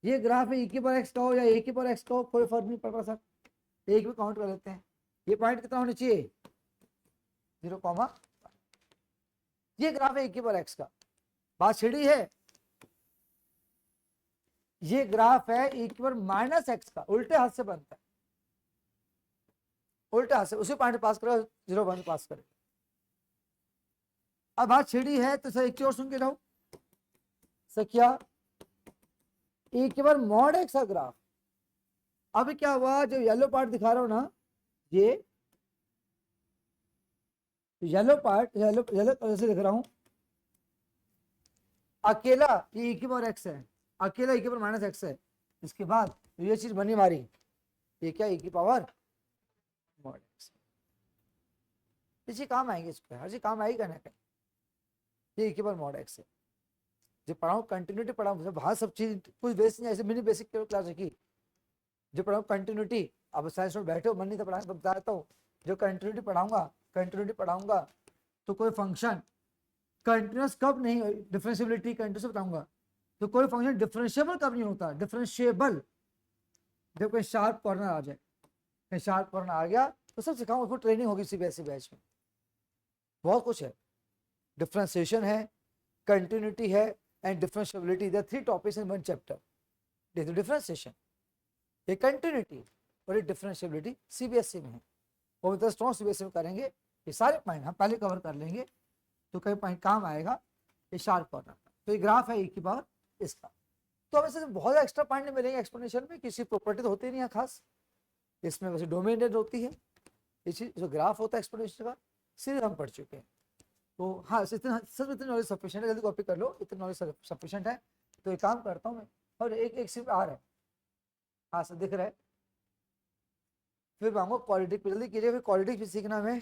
ये ग्राफ है e की पावर x का हो या a की पावर x का हो, कोई फर्क नहीं पड़ रहा सर, एक भी काउंट कर लेते हैं। ये पॉइंट कितना होना चाहिए? 0, ये ग्राफ है e की पावर x का, बात छिड़ी है। ये ग्राफ है e की पावर माइनस x का, उल्टे हाथ से बनता है, उल्टा से उसी पॉइंट पास करो, 0 1 पास करे। अब बात छिड़ी है तो सर एक चीज और सुन के जाओ सर, क्या एक के बार मॉड एक्स का ग्राफ। अब क्या हुआ, जो येलो पार्ट दिखा रहा हूं ना, ये yellow part, yellow yellow colour से दिख रहा हूं, अकेला ये e की पावर x है, अकेला e की पावर माइनस एक्स है। इसके बाद ये चीज बनी हमारी, ये क्या e की पावर मॉड एक्स, इसी काम आएंगे, इसको हर चीज काम आएगी कहना कहीं, ये e की पावर मॉड एक्स है। जो पढ़ाऊँ कंटिन्यूटी पढ़ाऊँ, बाहर सब चीज कुछ बेसिक नहीं, ऐसे मिनी बेसिक क्लास रखी, जो पढ़ाऊँ कंटिन्यूटी। अब साइंस में बैठे हो, मन नहीं तो पढ़ाए, बता देता हूँ, जो कंटिन्यूटी पढ़ाऊंगा तो कोई फंक्शन कंटिन्यूस कब नहीं, डिफरेंशिएबिलिटी कंटिन्यूस बताऊंगा, तो कोई फंक्शन डिफरेंशिएबल कब नहीं होता, डिफरेंशिएबल जब कोई शार्प कॉर्नर आ जाए, कहीं शार्प कॉर्नर आ गया तो सब सिखाऊंगा, उसको ट्रेनिंग होगी सीबीएसई बैच में, बहुत कुछ है, डिफरेंशिएशन है, कंटिन्यूटी है and differentiability, the 3 topics in 1 chapter. देखो डिफरेंशिएशन, ये कंटिन्यूटी और ये डिफरेंशिएबिलिटी सीबीएसई में है, वो तो स्ट्रॉन्ग सीबीएसई में करेंगे, ये सारे पॉइंट हम पहले कवर कर लेंगे, तो कई पॉइंट काम आएगा ये शार्प कॉर्नर का। तो ये ग्राफ है e की पावर इसका, तो हमें से बहुत एक्स्ट्रा पॉइंट नहीं मिलेंगे एक्सप्लेनेशन में, किसी प्रॉपर्टी तो होती नहीं है खास, इसमें वैसे डोमेन होती है, ये चीज जो ग्राफ होता है एक्सप्लेनेशन का सीधे हम पढ़ चुके हैं। तो हाँ इतना सब, इतनी नॉलेज सफिशिएंट है, जल्दी कॉपी कर लो, इतनी नॉलेज सफिशिएंट है। तो एक काम करता हूँ मैं, और एक सिर्फ आ रहा है, हाँ सर दिख रहा है, फिर मांगो क्वालिटी पे, जल्दी कीजिए, फिर क्वालिटी भी सीखना हमें।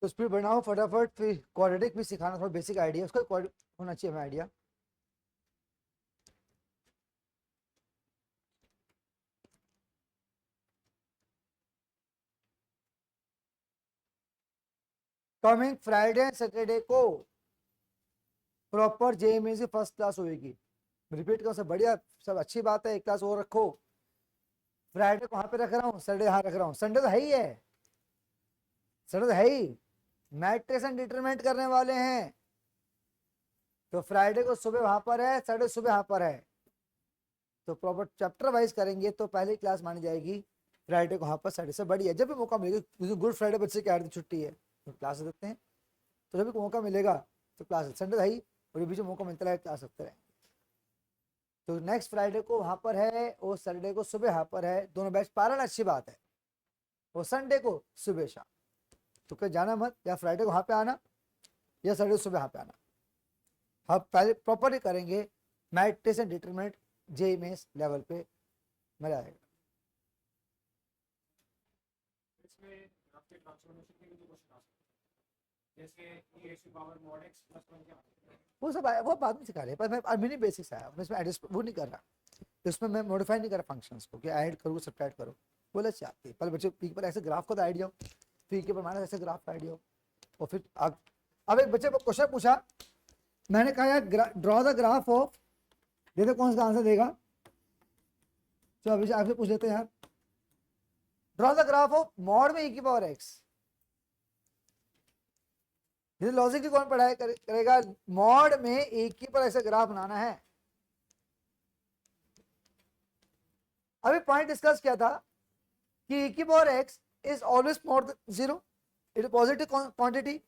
तो स्पीड बढ़ाओ फटाफट, फिर क्वाड्रेटिक भी सिखाना, थोड़ा बेसिक आइडिया उसका होना चाहिए हमें idea. Coming Friday and Saturday को प्रॉपर जेएमए से फर्स्ट क्लास होगी, रिपीट करो सब, बढ़िया सब अच्छी बात है, एक क्लास और रखो। फ्राइडे को वहां पे रख रहा हूँ, सैटरडे यहाँ रख रहा हूँ, संडे तो है ही है, संडे तो है ही, मैट्रिक्स डिटरमिनेट करने वाले हैं, तो फ्राइडे को सुबह वहां पर है, सैटरडे सुबह यहाँ पर है, तो प्रॉपर चैप्टर वाइज करेंगे तो पहली क्लास मानी जाएगी फ्राइडे को वहां पर, सैटरडे से बढ़िया जब भी मौका मिलेगा, गुड फ्राइडे बच्चे की आधी छुट्टी है तो क्लास देते हैं, तो जब भी मौका मिलेगा तो क्लास, संडे है ही, और बीच में मौका मिलता रहे क्लास रखते रहे। तो नेक्स्ट फ्राइडे को वहां पर है और सैटरडे को सुबह यहाँ पर है, दोनों बैच पैरेलल, अच्छी बात है, और संडे को सुबह शाम। तो कहीं जाना मत, या फ्राइडे को वहाँ पे आना या सैटरडे सुबह यहाँ पे आना। हम पहले प्रॉपरली करेंगे मेडिटेशन डिटरमिनेंट जे मेंस लेवल पे, मजा आएगा। इसमें आपके ट्रांसफॉर्मेशन के भी तो क्वेश्चन आ सकते हैं, जैसे e raised to power mod x plus 1 क्या होता है? वो सब वो बाद में सिखा रहे हैं, पर मैं मिनी बेसिक्स आया, मैं इसमें एडजस्ट वो नहीं कर रहा, इसमें मैं मॉडिफाई नहीं कर रहा फंक्शंस को कि ऐड करूँ सब्ट्रैक्ट करो, बोले चाहते हैं पहले बच्चे पी के पर ऐसे ग्राफ का तो आइडिया हो, पी के पर माइनस ऐसे ग्राफ का आइडिया हो, और फिर अब एक बच्चे को क्वेश्चन पूछा, मैंने कहा यार ड्रॉ द ग्राफ ऑफ, देखो कौन सा आंसर देगा। चलो अभी आपसे पूछ लेते हैं यार, draw the graph of mod में e की पावर x। ये लॉजिक कौन पढ़ाई करेगा, मॉड में e की पावर ऐसे ग्राफ बनाना है। अभी पॉइंट डिस्कस किया था कि e की power x is always more than 0, it is positive quantity,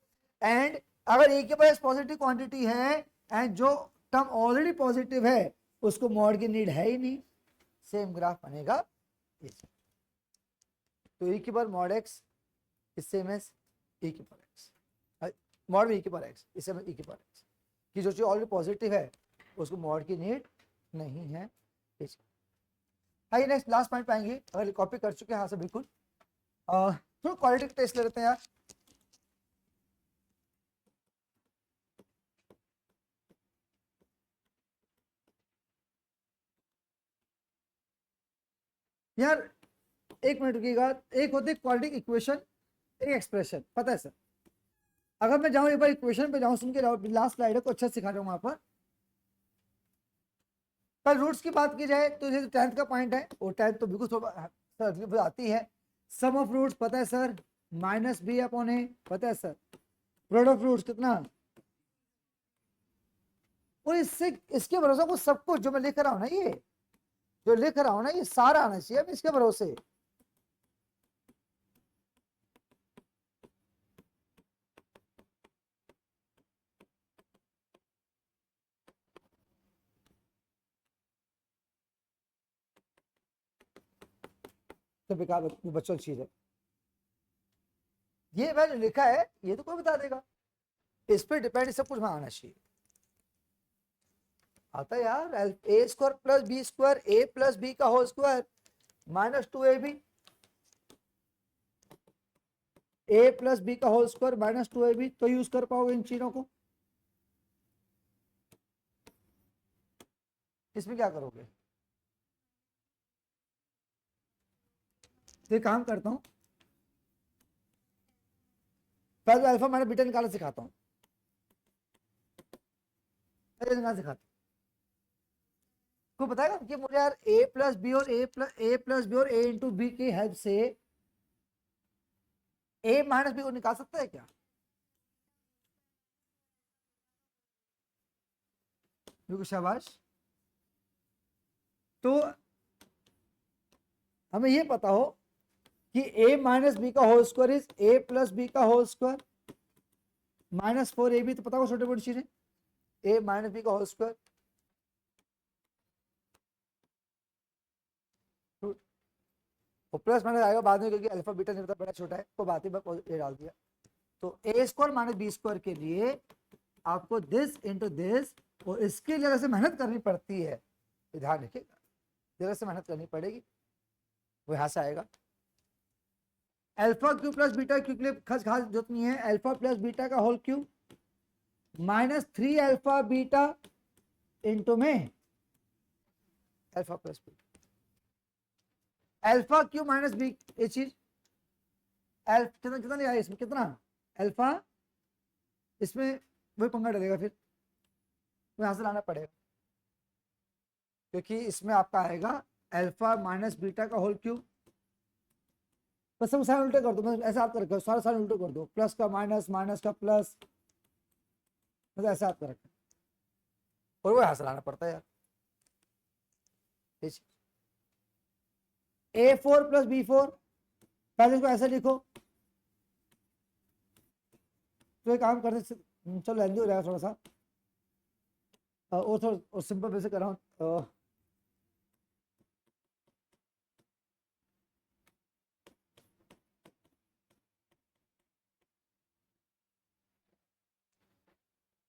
and अगर e की पावर x पॉजिटिव क्वांटिटी है एंड जो टर्म ऑलरेडी पॉजिटिव है उसको मॉड की नीड है ही नहीं, सेम ग्राफ बनेगा। तो e की power mod x is same as e की पावर x, मॉड में e की power x is same as e की पावर x, कि जो चीज ऑलरेडी पॉजिटिव है उसको मॉड की नीड नहीं है। आइए नेक्स्ट लास्ट पॉइंट पाएंगे, अगर कॉपी कर चुके हैं यहाँ से बिल्कुल। थोड़ा क्वालिटी टेस्ट ले लेते हैं यार। यार एक मिनट रुकिएगा, एक होती है क्वाड्रेटिक इक्वेशन, एक एक्सप्रेशन, पता है सर। अगर मैं जाऊं एक बार इक्वेशन पे जाऊं, सुन के लास्ट स्लाइड को अच्छा सिखा रहा हूं वहां पर रूट्स की बात की जाए तो जैसे 10th का पॉइंट है, वो 10th तो बिल्कुल थोड़ा सर आती है। सम ऑफ रूट्स पता है सर, माइनस बी अपॉन ए, पता है सर। प्रोडक्ट ऑफ रूट्स कितना, और इससे इसके भरोसा को सब कुछ जो मैं लिख रहा हूं ना, ये जो लिख रहा हूं ना, ये सारा आना चाहिए इसके भरोसे। तो बेकार बच्चों की चीज है, ये मैंने लिखा है, ये तो कोई बता देगा, इस पर डिपेंड सब कुछ वहां आना चाहिए। आता है यार, ए स्क्वायर प्लस बी स्क्वायर, ए प्लस बी का होल स्क्वायर माइनस 2ab, ए प्लस बी का होल स्क्वायर माइनस 2ab, तो यूज कर पाओगे इन चीजों को। इसमें क्या करोगे, तो काम करता हूं, पहले अल्फा माइनस बीटा निकालना सिखाता हूं, सिखाता को बताएगा कि मुझे यार a प्लस बी और a प्लस बी और a इंटू बी की हेल्प से a माइनस बी को निकाल सकता है क्या। बिल्कुल शाबाश। तो हमें ये पता हो कि a माइनस बी का whole square is a plus B का होल स्क्वायर माइनस 4ab, तो पता हो छोटे मोटी चीजें, a माइनस बी का होल स्क्वायर, और प्लस माइनस आएगा बाद में क्योंकि अल्फा बीटा नहीं पता बड़ा छोटा है, तो बात ही ये डाल दिया। तो ए स्क्वायर माइनस बी स्क्वायर के लिए आपको दिस इंटू दिस, और इसके लिए से मेहनत करनी पड़ती है, ध्यान रखिएगा, जरा से मेहनत करनी पड़ेगी, वो यहां से आएगा। Alpha cube plus beta cube के लिए खास जरूरत नहीं है, अल्फा प्लस बीटा का whole cube minus 3 alpha beta into में alpha plus beta, alpha cube minus b, ये चीज कितना कितना नहीं आया इसमें, कितना अल्फा, इसमें वही पंगा डलेगा, फिर वो यहां से लाना पड़ेगा, क्योंकि इसमें आपका आएगा अल्फा माइनस बीटा का होल क्यूब। बस सब साइन उल्टे कर दो, मतलब ऐसा आप कर सारा साइन उल्टे कर दो, प्लस का माइनस, माइनस का प्लस, मतलब ऐसा आप कर, और वो यहां से लाना पड़ता है यार। A4 प्लस B4, पहले इसको ऐसे लिखो, तो एक काम करते, चलो लेंदी हो जाएगा थोड़ा सा, और थोड़ा सिंपल वैसे कर रहा हूँ।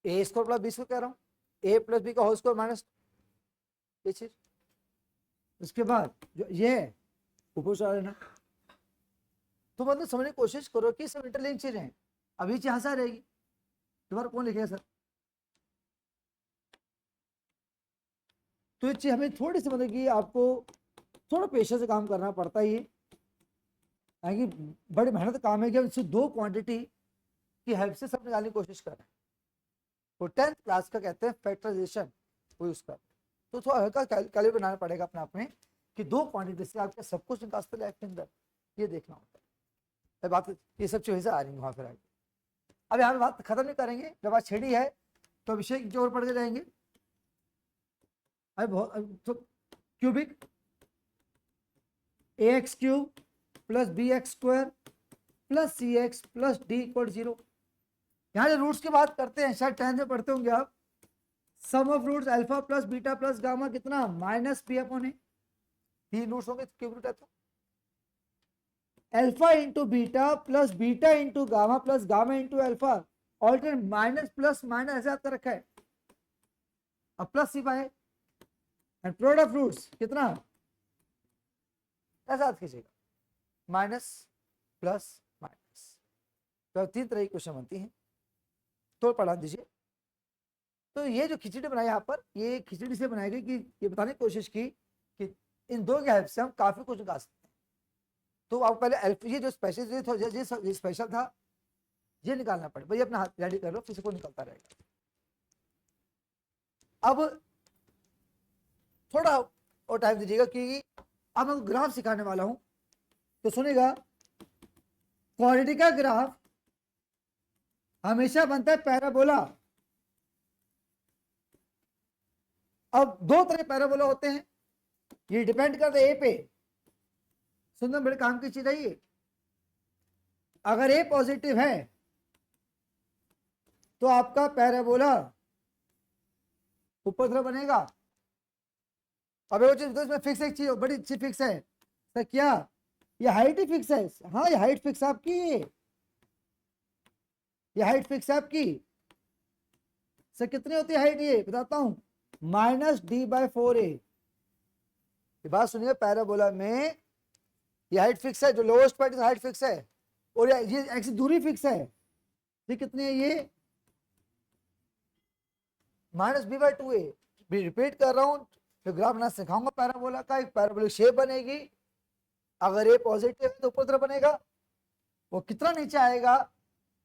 ए स्क्वायर प्लस बी स्क्वायर कह रहा हूँ, ए प्लस बी का होल स्क्वायर माइनस ये चीज। उसके बाद जो ये है ऊपर से आ लेना। तो मतलब समझने की कोशिश करो कि सब इंटरलिंक चीजें हैं। अब ये चीज यहाँ से आ रहेगी, दोबारा कौन लिखेगा सर? तो ये चीज हमें थोड़ी सी मतलब कि आपको थोड़ा पेशेंस से काम करना पड़ता ही है, कि बड़ी मेहनत काम है कि हम इससे दो क्वांटिटी की हेल्प से सब निकालने की कोशिश कर रहे हैं। तो 10th क्लास का कहते हैं फैक्टराइजेशन, वो यूज कर। तो थोड़ा हल्का कैलिब्रेट बनाना पड़ेगा अपने आप में कि दो क्वांटिटी से आपका सब कुछ निकालते लाइफ के अंदर, ये देखना होता है। बात ये सब चीजें आ रही हैं वहां पर आगे। अब यहाँ पे बात खत्म नहीं करेंगे, जब बात छेड़ी है तो विषय की ओर पढ़ के जाएंगे। अब तो cubic ax cube plus b x square plus c x plus d equal 0। यहाँ जो रूट्स की बात करते हैं, शायद 10th में पढ़ते होंगे आप, sum of roots alpha plus beta plus gamma कितना माइनस बी अपॉन ए। तीन रूट्स होंगे क्यूब रूट है तो alpha into beta plus beta into gamma plus gamma into alpha, alternate minus plus minus ऐसे आपका रखा है। अब plus C by and product of roots कितना ऐसा याद कीजिएगा, माइनस प्लस माइनस। तो 3 तरह की क्वेश्चन बनती हैं, तो पढ़ा दीजिए। तो ये जो खिचड़ी बनाई यहाँ पर, ये खिचड़ी से बनाई गई कि ये बताने की कोशिश की कि इन दो के हेल्प से हम काफी कुछ निकाल सकते हैं। तो आप पहले ये जो स्पेशल था ये निकालना पड़े, भाई अपना हाथ रेडी कर लो, फिर से कोई निकलता रहेगा। अब थोड़ा और टाइम दीजिएगा क्योंकि अब मैं ग्राफ सिखाने वाला हूं, तो सुनेगा। क्वाड्रेटिक का ग्राफ हमेशा बनता है पैराबोला। अब दो तरह पैराबोला होते हैं, ये डिपेंड करता है ए पे। सुनना बड़े काम की चीज है ये। अगर ए पॉजिटिव है तो आपका पैराबोला ऊपर तरफ बनेगा। अब वो चीज इसमें फिक्स एक चीज बड़ी अच्छी फिक्स है सर, क्या ये हाइट ही फिक्स है? हाँ ये हाइट फिक्स है आपकी, ये हाइट फिक्स है आपकी। सर कितनी होती है हाइट? ये बताता हूं, -d/4a। ये बात सुनिए, पैराबोला में ये हाइट फिक्स है, जो लोएस्ट पॉइंट हाइट फिक्स है, और ये एक्स दूरी फिक्स है। ये कितनी है? ये -b/2a। भी रिपीट कर रहा हूं, फिर ग्राफ बना सिखाऊंगा पैराबोला का। एक पैराबोलिक शेप बनेगी, अगर ए पॉजिटिव है तो ऊपर तरफ बनेगा, वो कितना नीचे आएगा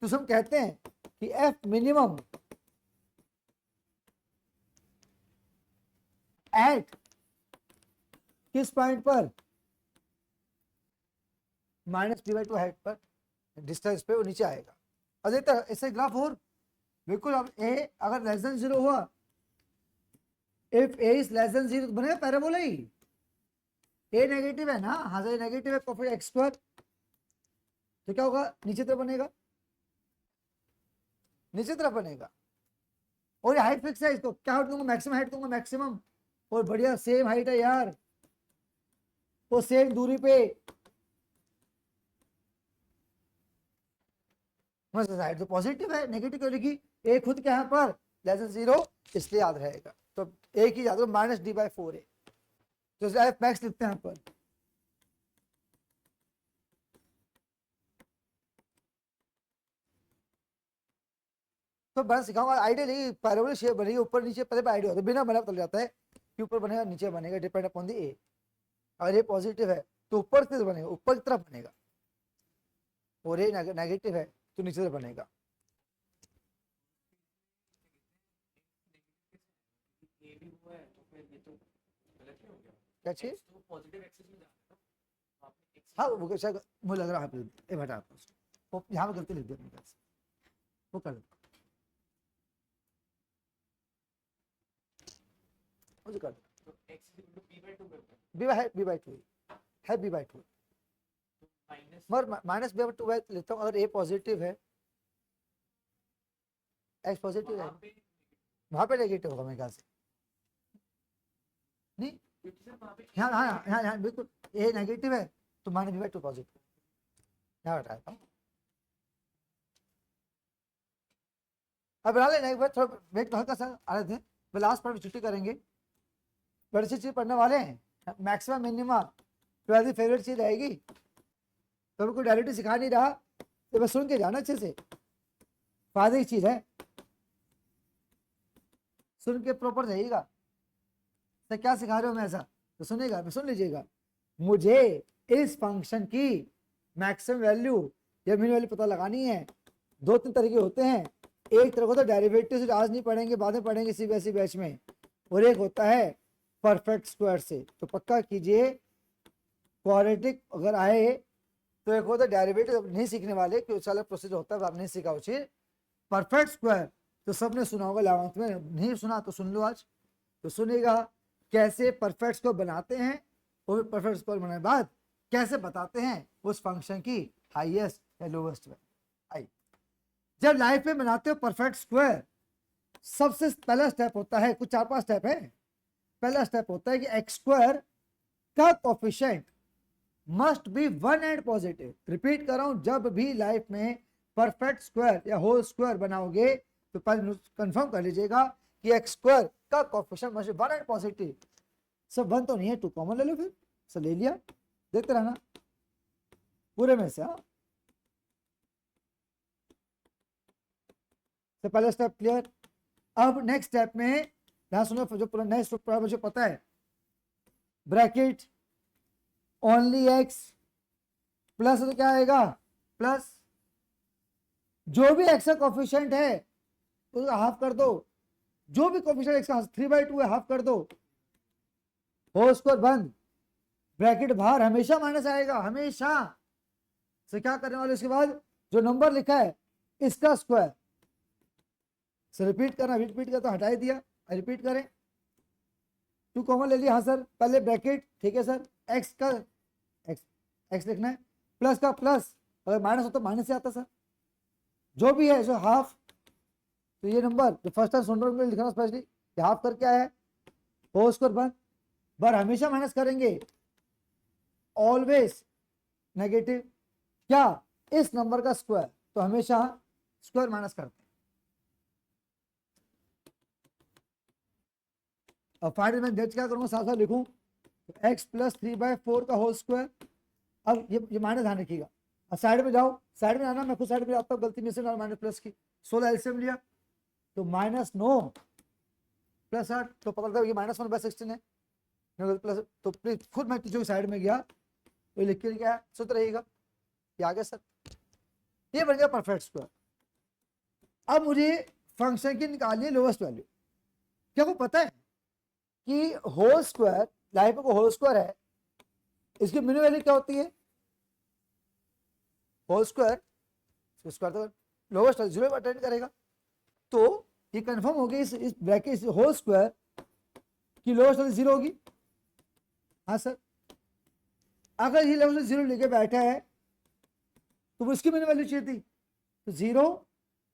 तो हम कहते हैं कि एफ मिनिमम एट किस पॉइंट पर? -b/2 हाइट पर, डिस्टेंस पे वो नीचे आएगा। अधिकतर ऐसे ग्राफ और बिल्कुल। अब ए अगर लेस देन 0 हुआ, if a is less than 0 तो बनेगा पैराबोला ही। a नेगेटिव है ना, हाँ सर नेगेटिव है, तो फिर x स्क्वायर तो क्या होगा? नीचे तरफ बनेगा, नीचे तरफ बनेगा। और ये हाइट फिक्स है, इसको क्या हाइट दूंगा? मैक्सिमम हाइट दूंगा, मैक्सिमम। और बढ़िया सेम हाइट है यार, वो सेम दूरी पे हाइट तो पॉजिटिव है, नेगेटिव क्यों लिखी? ए खुद क्या है पर लेस देन 0, इसलिए याद रहेगा। तो एक ही याद रखो, -d/4a। तो एफ मैक्स लिखते हैं यहाँ पर। तो बस सिखाऊंगा आइडिया नहीं, पैराबोलिक शेप बनेगी, ऊपर नीचे पहले आइडिया होता है, बिना बना चल जाता है कि ऊपर बनेगा नीचे बनेगा, डिपेंड अपॉन द ए। अगर ये पॉजिटिव है तो ऊपर की तरफ बनेगा, ऊपर की तरफ बनेगा, और ये नेगेटिव है तो नीचे तरफ बनेगा। ये भी वो है तो फिर ये तो गलत नहीं हो गया? क्या चीज? तो पॉजिटिव एक्सिस में जाना है ना, आपने x हाँ वो शायद मुझे लग रहा है ये बेटा आपको वो यहाँ पे गलती लिख दिया अपनी तरफ से, वो कर दो, मुझे कर दो। तो x b/2 करता है b/2 है, b/2 तो माइनस मगर -b/2 लेता हूँ। अगर ए पॉजिटिव है, एक्स पॉजिटिव है, वहाँ पे वहां पे नेगेटिव होगा मेरे ख्याल से। नहीं क्योंकि सर वहाँ पे हाँ हाँ हाँ हाँ बिल्कुल, ए नेगेटिव है तो -b/2 पॉजिटिव, यहाँ हटाता हूँ। अब बना लेना एक बार, थोड़ा वेट हल्का सा आ रहे थे, फिर लास्ट पार्ट में छुट्टी करेंगे। बड़ी सी चीज पढ़ने वाले हैं, मैक्सिमम मिनिमम ट्वेल्थ फेवरेट चीज रहेगी। तो कोई डायरेक्टली सिखा नहीं रहा, तो बस सुन के जाना अच्छे से, फायदे की चीज है, सुन के प्रॉपर जाइएगा। तो क्या सिखा रहे हो मैं ऐसा, तो सुनेगा, मैं सुन लीजिएगा। मुझे इस फंक्शन की मैक्सिमम वैल्यू या मिनिमम वैल्यू पता लगानी है। दो तीन तरीके होते हैं, एक तरह होता है डेरिवेटिव से, आज नहीं पढ़ेंगे बाद में पढ़ेंगे सीबीएसई बैच में, और एक होता है परफेक्ट स्क्वायर से। तो पक्का कीजिए क्वाड्रेटिक अगर आए तो एक होता है डेरिवेटिव, नहीं सीखने वाले क्योंकि सारा प्रोसीजर होता है, आप नहीं सीखा वो चीज। परफेक्ट स्क्वायर तो सबने सुना होगा 11th में, नहीं सुना तो सुन लो आज। तो सुनेगा कैसे परफेक्ट स्क्वायर बनाते हैं, और परफेक्ट स्क्वायर बनाने के बाद कैसे बताते हैं उस फंक्शन की हाईएस्ट या लोवेस्ट वैल्यू। आई जब लाइफ में बनाते हो परफेक्ट स्क्वायर, सबसे पहला स्टेप होता है, कुछ 4-5 स्टेप है। पहला स्टेप होता है कि एक्स स्क्वायर का coefficient must be 1 and positive. Repeat कर रहा हूं, जब भी लाइफ में परफेक्ट स्क्वायर या होल स्क्वायर बनाओगे तो पहले कंफर्म कर लीजिएगा कि एक्स स्क्वायर का coefficient must be 1 and positive. सब 1 तो नहीं है, 2 कॉमन ले लो, फिर सब ले लिया, देखते रहना पूरे में से। तो पहला स्टेप क्लियर। अब नेक्स्ट स्टेप में ध्यान सुनो, जो पूरा नेक्स्ट मुझे पता है, ब्रैकेट ओनली एक्स प्लस, तो क्या आएगा प्लस जो भी एक्स का कोफिशिएंट है उसको हाफ कर दो, जो भी कोफिशिएंट एक्स का 3/2 है हाफ कर दो, होल स्क्वायर बंद, ब्रैकेट बाहर, हमेशा माइनस आएगा हमेशा। से क्या करने वाले, उसके बाद जो नंबर लिखा है इसका स्क्वायर से रिपीट करना, रिपीट कर तो हटा ही दिया, रिपीट करें, 2 कॉमन ले लिया। हाँ सर, पहले ब्रैकेट, ठीक है सर, एक्स का एक्स लिखना है, प्लस का प्लस, अगर माइनस हो तो माइनस से आता सर, जो भी है जो हाफ। तो ये नंबर जो फर्स्ट टाइम सुन रहे हो लिखना स्पेशली, हाफ कर क्या है, होल स्क्वायर बंद, बार हमेशा माइनस करेंगे, ऑलवेज नेगेटिव, क्या इस नंबर का स्क्वायर, तो हमेशा स्क्वायर माइनस करते हैं। अब फाइनल में डेट क्या करूंगा, साथ साथ लिखूं, तो एक्स प्लस 3/4 का होल स्क्वायर। अब ये माइनस ध्यान रखिएगा, अब साइड में जाओ, साइड में आना, मैं खुद साइड में आता हूँ, गलती में से माइनस प्लस की 16 एलसीएम लिया तो -9 प्लस 8, तो पकड़ता है ये -1/16 है प्लस, तो प्लीज खुद मैं जो साइड में गया तो लिख के क्या सूत्र रहेगा, ये आ गया सर, ये बन गया परफेक्ट स्क्वायर। अब मुझे फंक्शन की निकालनी है लोवेस्ट वैल्यू। क्या को पता है कि होल स्क्वायर, लाइफ को होल स्क्वायर है, इसकी मिनिमम वैल्यू क्या होती है, होल स्क्वायर, स्क्वायर तो लोवेस्ट 0 अटेंड करेगा, तो ये कंफर्म हो गई इस ब्रैकेट होल स्क्वायर की लोवेस्ट वैल्यू 0 होगी। हाँ सर, अगर ये लेवल 0 लेके बैठा है तो वो इसकी मिनिमम वैल्यू चाहिए थी, तो 0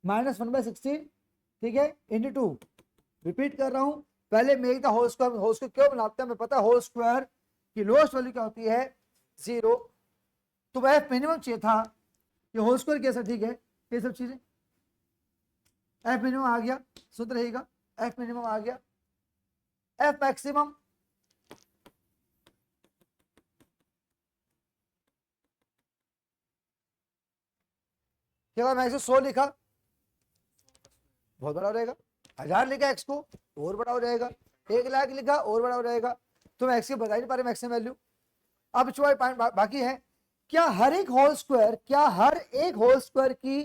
-1/16, ठीक है, इंटू 2। रिपीट कर रहा हूं, पहले make the whole square, whole square क्यों बनाते हैं, हमें पता है होल स्क्वायर की लोएस्ट वैल्यू क्या होती है 0, तो एफ मिनिमम चाहिए था, ये होल स्क्वायर कैसा, ठीक है, ये सब चीजें, एफ मिनिमम आ गया, सूत्र रहेगा एफ मिनिमम आ गया, एफ मैक्सिमम क्या, मैं 100 लिखा बहुत बड़ा हो जाएगा, 1000 लिखा एक्स को और बड़ा हो जाएगा, 1 लाख लिखा और बड़ा हो जाएगा, तो मैं एक्स की बता ही नहीं पा रहे मैक्सिमम वैल्यू। अब बाकी है, क्या हर एक होल स्क्वायर, क्या हर एक होल स्क्वायर की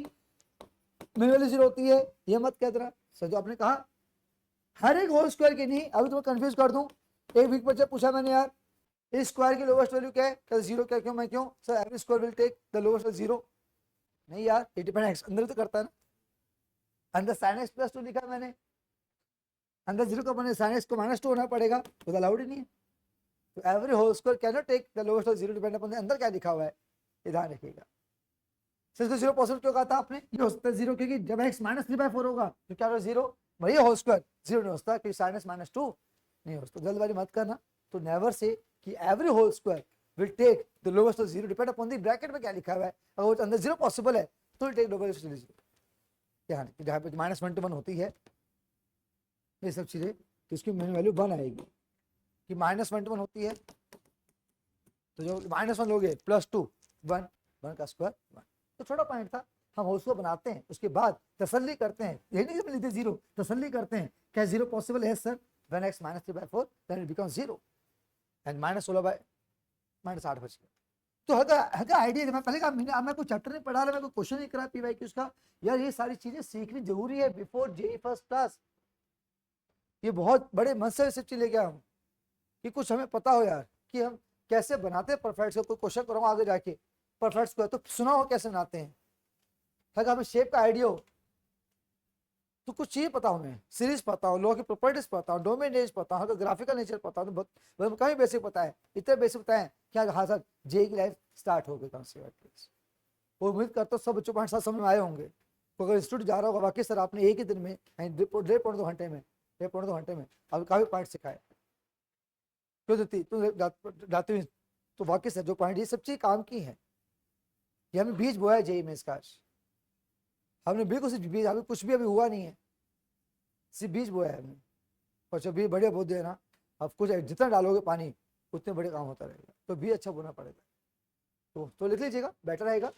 मिनिमम वैल्यू 0 होती है, ये मत कह देना सर, जो आपने कहा हर एक होल स्क्वायर की नहीं, अभी तुम्हें कंफ्यूज कर दूं, एक वीक बच्चा पूछा मैंने यार इस स्क्वायर की लोवेस्ट वैल्यू क्या है, क्या 0, क्या क्यों, मैं क्यों sir, every square will take the lowest value 0, नहीं यार, ये डिपेंड एक्स अंदर तो करता है ना, अंदर sin x + 2 लिखा मैंने, अंदर 0 का बने sin x को -2 होना पड़ेगा, तो अलाउड ही नहीं है, तो every whole square can not take the lowest of 0 depend upon अंदर क्या लिखा हुआ है, ये ध्यान रखिएगा। सर इसको 0 पॉसिबल क्यों कहा था आपने, ये हो सकता है 0 क्योंकि जब x -3/4 होगा तो क्या होगा 0, वही होल स्क्वायर 0 नहीं होता, क्योंकि sin x -2 नहीं होता, जल्दबाजी मत करना, तो नेवर से कि every whole square will take the lowest of 0 depend upon the bracket में क्या लिखा हुआ है, अगर अंदर 0 पॉसिबल है तो विल टेक लोवेस्ट ऑफ 0, क्या है, जहाँ पे -1 to 1 होती है ये सब चीज़ें, तो इसकी मेन वैल्यू 1 आएगी। कि -1 to 1 होती है तो जो -1 लोगे +2 1 1 का स्क्वायर 1। तो छोटा पॉइंट था, हम उसको बनाते हैं, उसके बाद तसल्ली करते हैं, यही नहीं कि लिखते 0, तसल्ली करते हैं क्या 0 पॉसिबल है sir, when x -3/4 then it becomes 0 and -16/8 बच गया। तो हल्का हल्का आइडिया, मैं पहले कहा मैं कोई चैप्टर नहीं पढ़ा रहा, मैं कोई क्वेश्चन नहीं करा पी वाई क्यूज का। यार ये सारी चीजें सीखनी जरूरी है बिफोर जेईई फर्स्ट क्लास। ये बहुत बड़े मन से सब चीज लेके आया हूँ कि कुछ हमें पता हो यार कि हम कैसे बनाते हैं परफेक्ट को। कोई क्वेश्चन करूँगा आगे जाके परफेक्ट को, तो सुना हो कैसे बनाते हैं, अगर हमें शेप का आइडिया हो तो कुछ चीज़ पता हो, हमें सीरीज पता हो, लॉ की प्रॉपर्टीज पता हो, डोमेन नेचर पता हो, ग्राफिकल नेचर पता हो, तो कहीं बेसिक पता है, इतने बेसिक पता है क्या हाँ सर जेईई की लाइफ स्टार्ट हो गई कम से कम। उम्मीद करता हूँ सब बच्चों 5-7 समझ में आए होंगे। तो अगर इंस्टीट्यूट जा रहा होगा वाकई सर आपने एक ही दिन में 1.5 घंटे में अब काफ़ी पॉइंट सिखाए, क्यों देती तुम जाती हुई, तो वाकई सर जो पॉइंट ये सब चीज़ काम की है। ये हमें बीज बोया है जेईई में इसका, हमने बिल्कुल सिर्फ बीज, अभी कुछ भी अभी हुआ नहीं है, सिर्फ बीज बोया है हमने। और जब बीज बढ़िया बो दिया ना, अब कुछ जितना डालोगे पानी उतने बड़े काम होता रहेगा, तो बीज अच्छा बोना पड़ेगा। तो लिख लीजिएगा, बेटर रहेगा।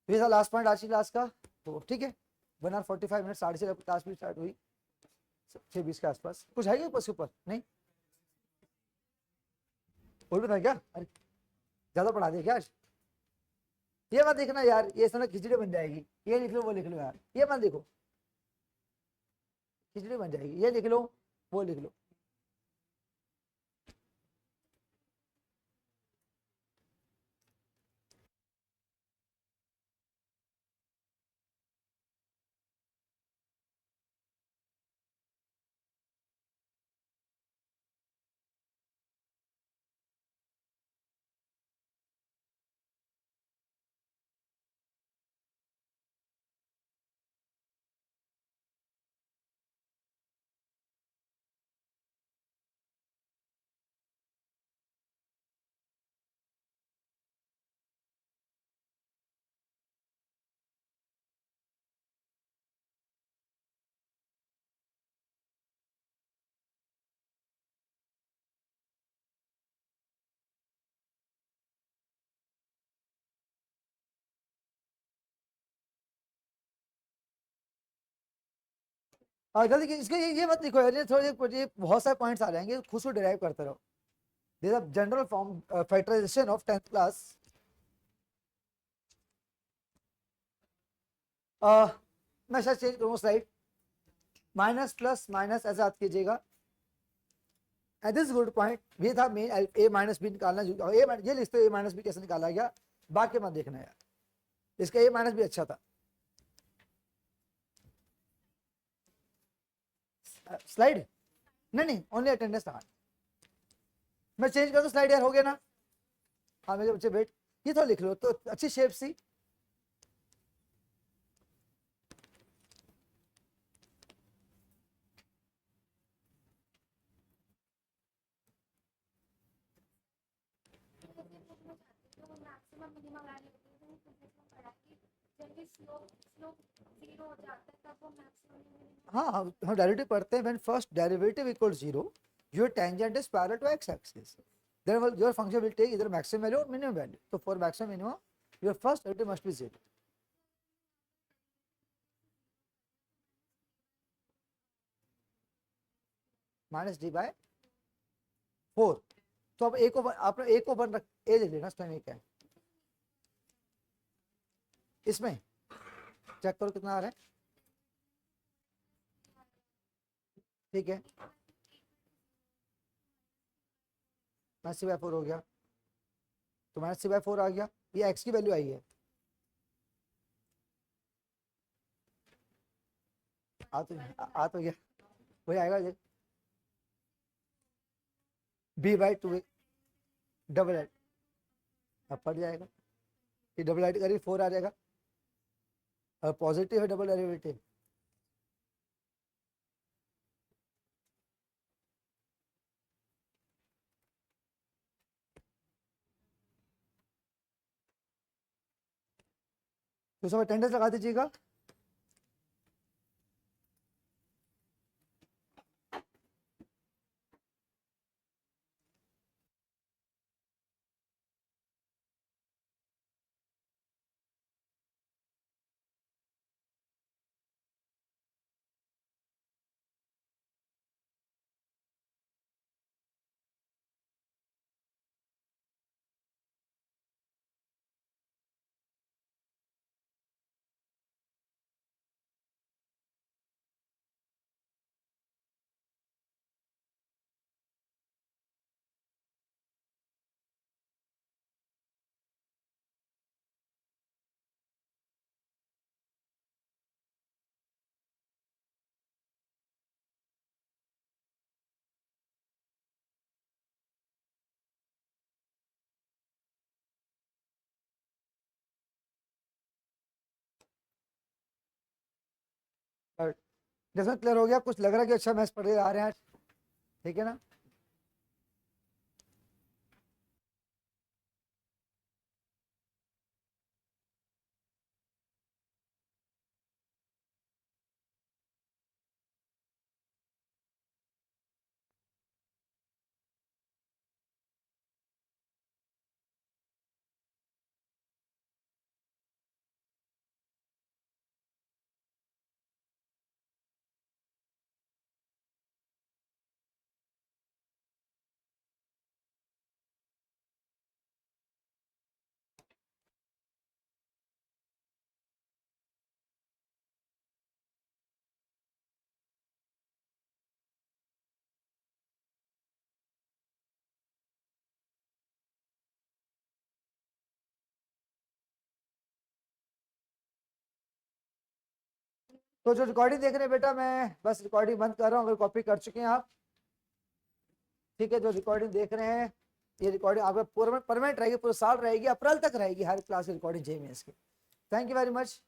ये था लास्ट पॉइंट आज की क्लास का। तो ठीक है, 1 hour 45 minutes, 6:30 क्लास भी स्टार्ट हुई 6:20 के आसपास। कुछ है क्या उसके ऊपर? नहीं, और भी था क्या? अरे ज़्यादा पढ़ा दिया क्या आज? ये मत देखना यार, ये समय खिचड़ी बन जाएगी, ये लिख लो वो लिख लो यार, ये मत देखो, खिचड़ी बन जाएगी, ये लिख लो वो लिख लो। जल्दी इसके ये मत लिखो यार, ये थोड़े ये बहुत सारे पॉइंट्स आ जाएंगे, खुद से डिराइव करते रहो। This is general form factorization of 10th class. मैं शायद चेंज करूँगा स्लाइड, माइनस प्लस माइनस ऐसा याद कीजिएगा। एंड दिस गुड पॉइंट, ये था मेन ए माइनस बी निकालना, ये लिखते ए माइनस बी कैसे निकाला गया, बाकी मत देखना यार, इसका ए माइनस बी अच्छा था। स्लाइड नहीं ओनली अटेंडेंस था। मैं चेंज कर दूं स्लाइड यार, हो गया ना? हाँ मेरे बच्चे वेट, ये तो लिख लो तो अच्छी शेप सी। मैक्सिमम मिनिमम वैल्यू होती है, तो मैक्सिमम पढ़ा कि जब भी स्लोप स्लोप 0 हो जाता है तब वो मैक्सिमम। हाँ हम डेरिवेटिव पढ़ते हैं, when first derivative equals 0 your tangent is parallel to x axis, then your function will take इधर मैक्सिमम वैल्यू और मिनिमम वैल्यू। तो for maximum minimum your first derivative must be 0 -d/4। तो अब a को आपने a को 1 रख, a ले लेना, इसमें क्या है, इसमें चेक करो कितना आ रहा है, ठीक है -c/4 हो गया, तो -c/4 आ गया, ये x की वैल्यू आई है। आ तो गया, वही आएगा b/2 डबल एड, अब पड़ जाएगा, ये डबल एड करिए 4 आ जाएगा, और पॉजिटिव है डबल डेरिवेटिव, तो सब अटेंडेंस लगा दीजिएगा। डिफरेंस क्लियर हो गया? कुछ लग रहा है कि अच्छा मैथ्स पढ़ आ रहे हैं आज, ठीक है ना? तो जो रिकॉर्डिंग देख रहे हैं बेटा, मैं बस रिकॉर्डिंग बंद कर रहा हूँ, अगर कॉपी कर चुके हैं आप, ठीक है? जो रिकॉर्डिंग देख रहे हैं, ये रिकॉर्डिंग आपका पूरा परमानेंट रहेगी, पूरे साल रहेगी, अप्रैल तक रहेगी हर क्लास की रिकॉर्डिंग JEE मेंस की। Thank you very much.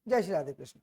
जय श्री राधे कृष्ण।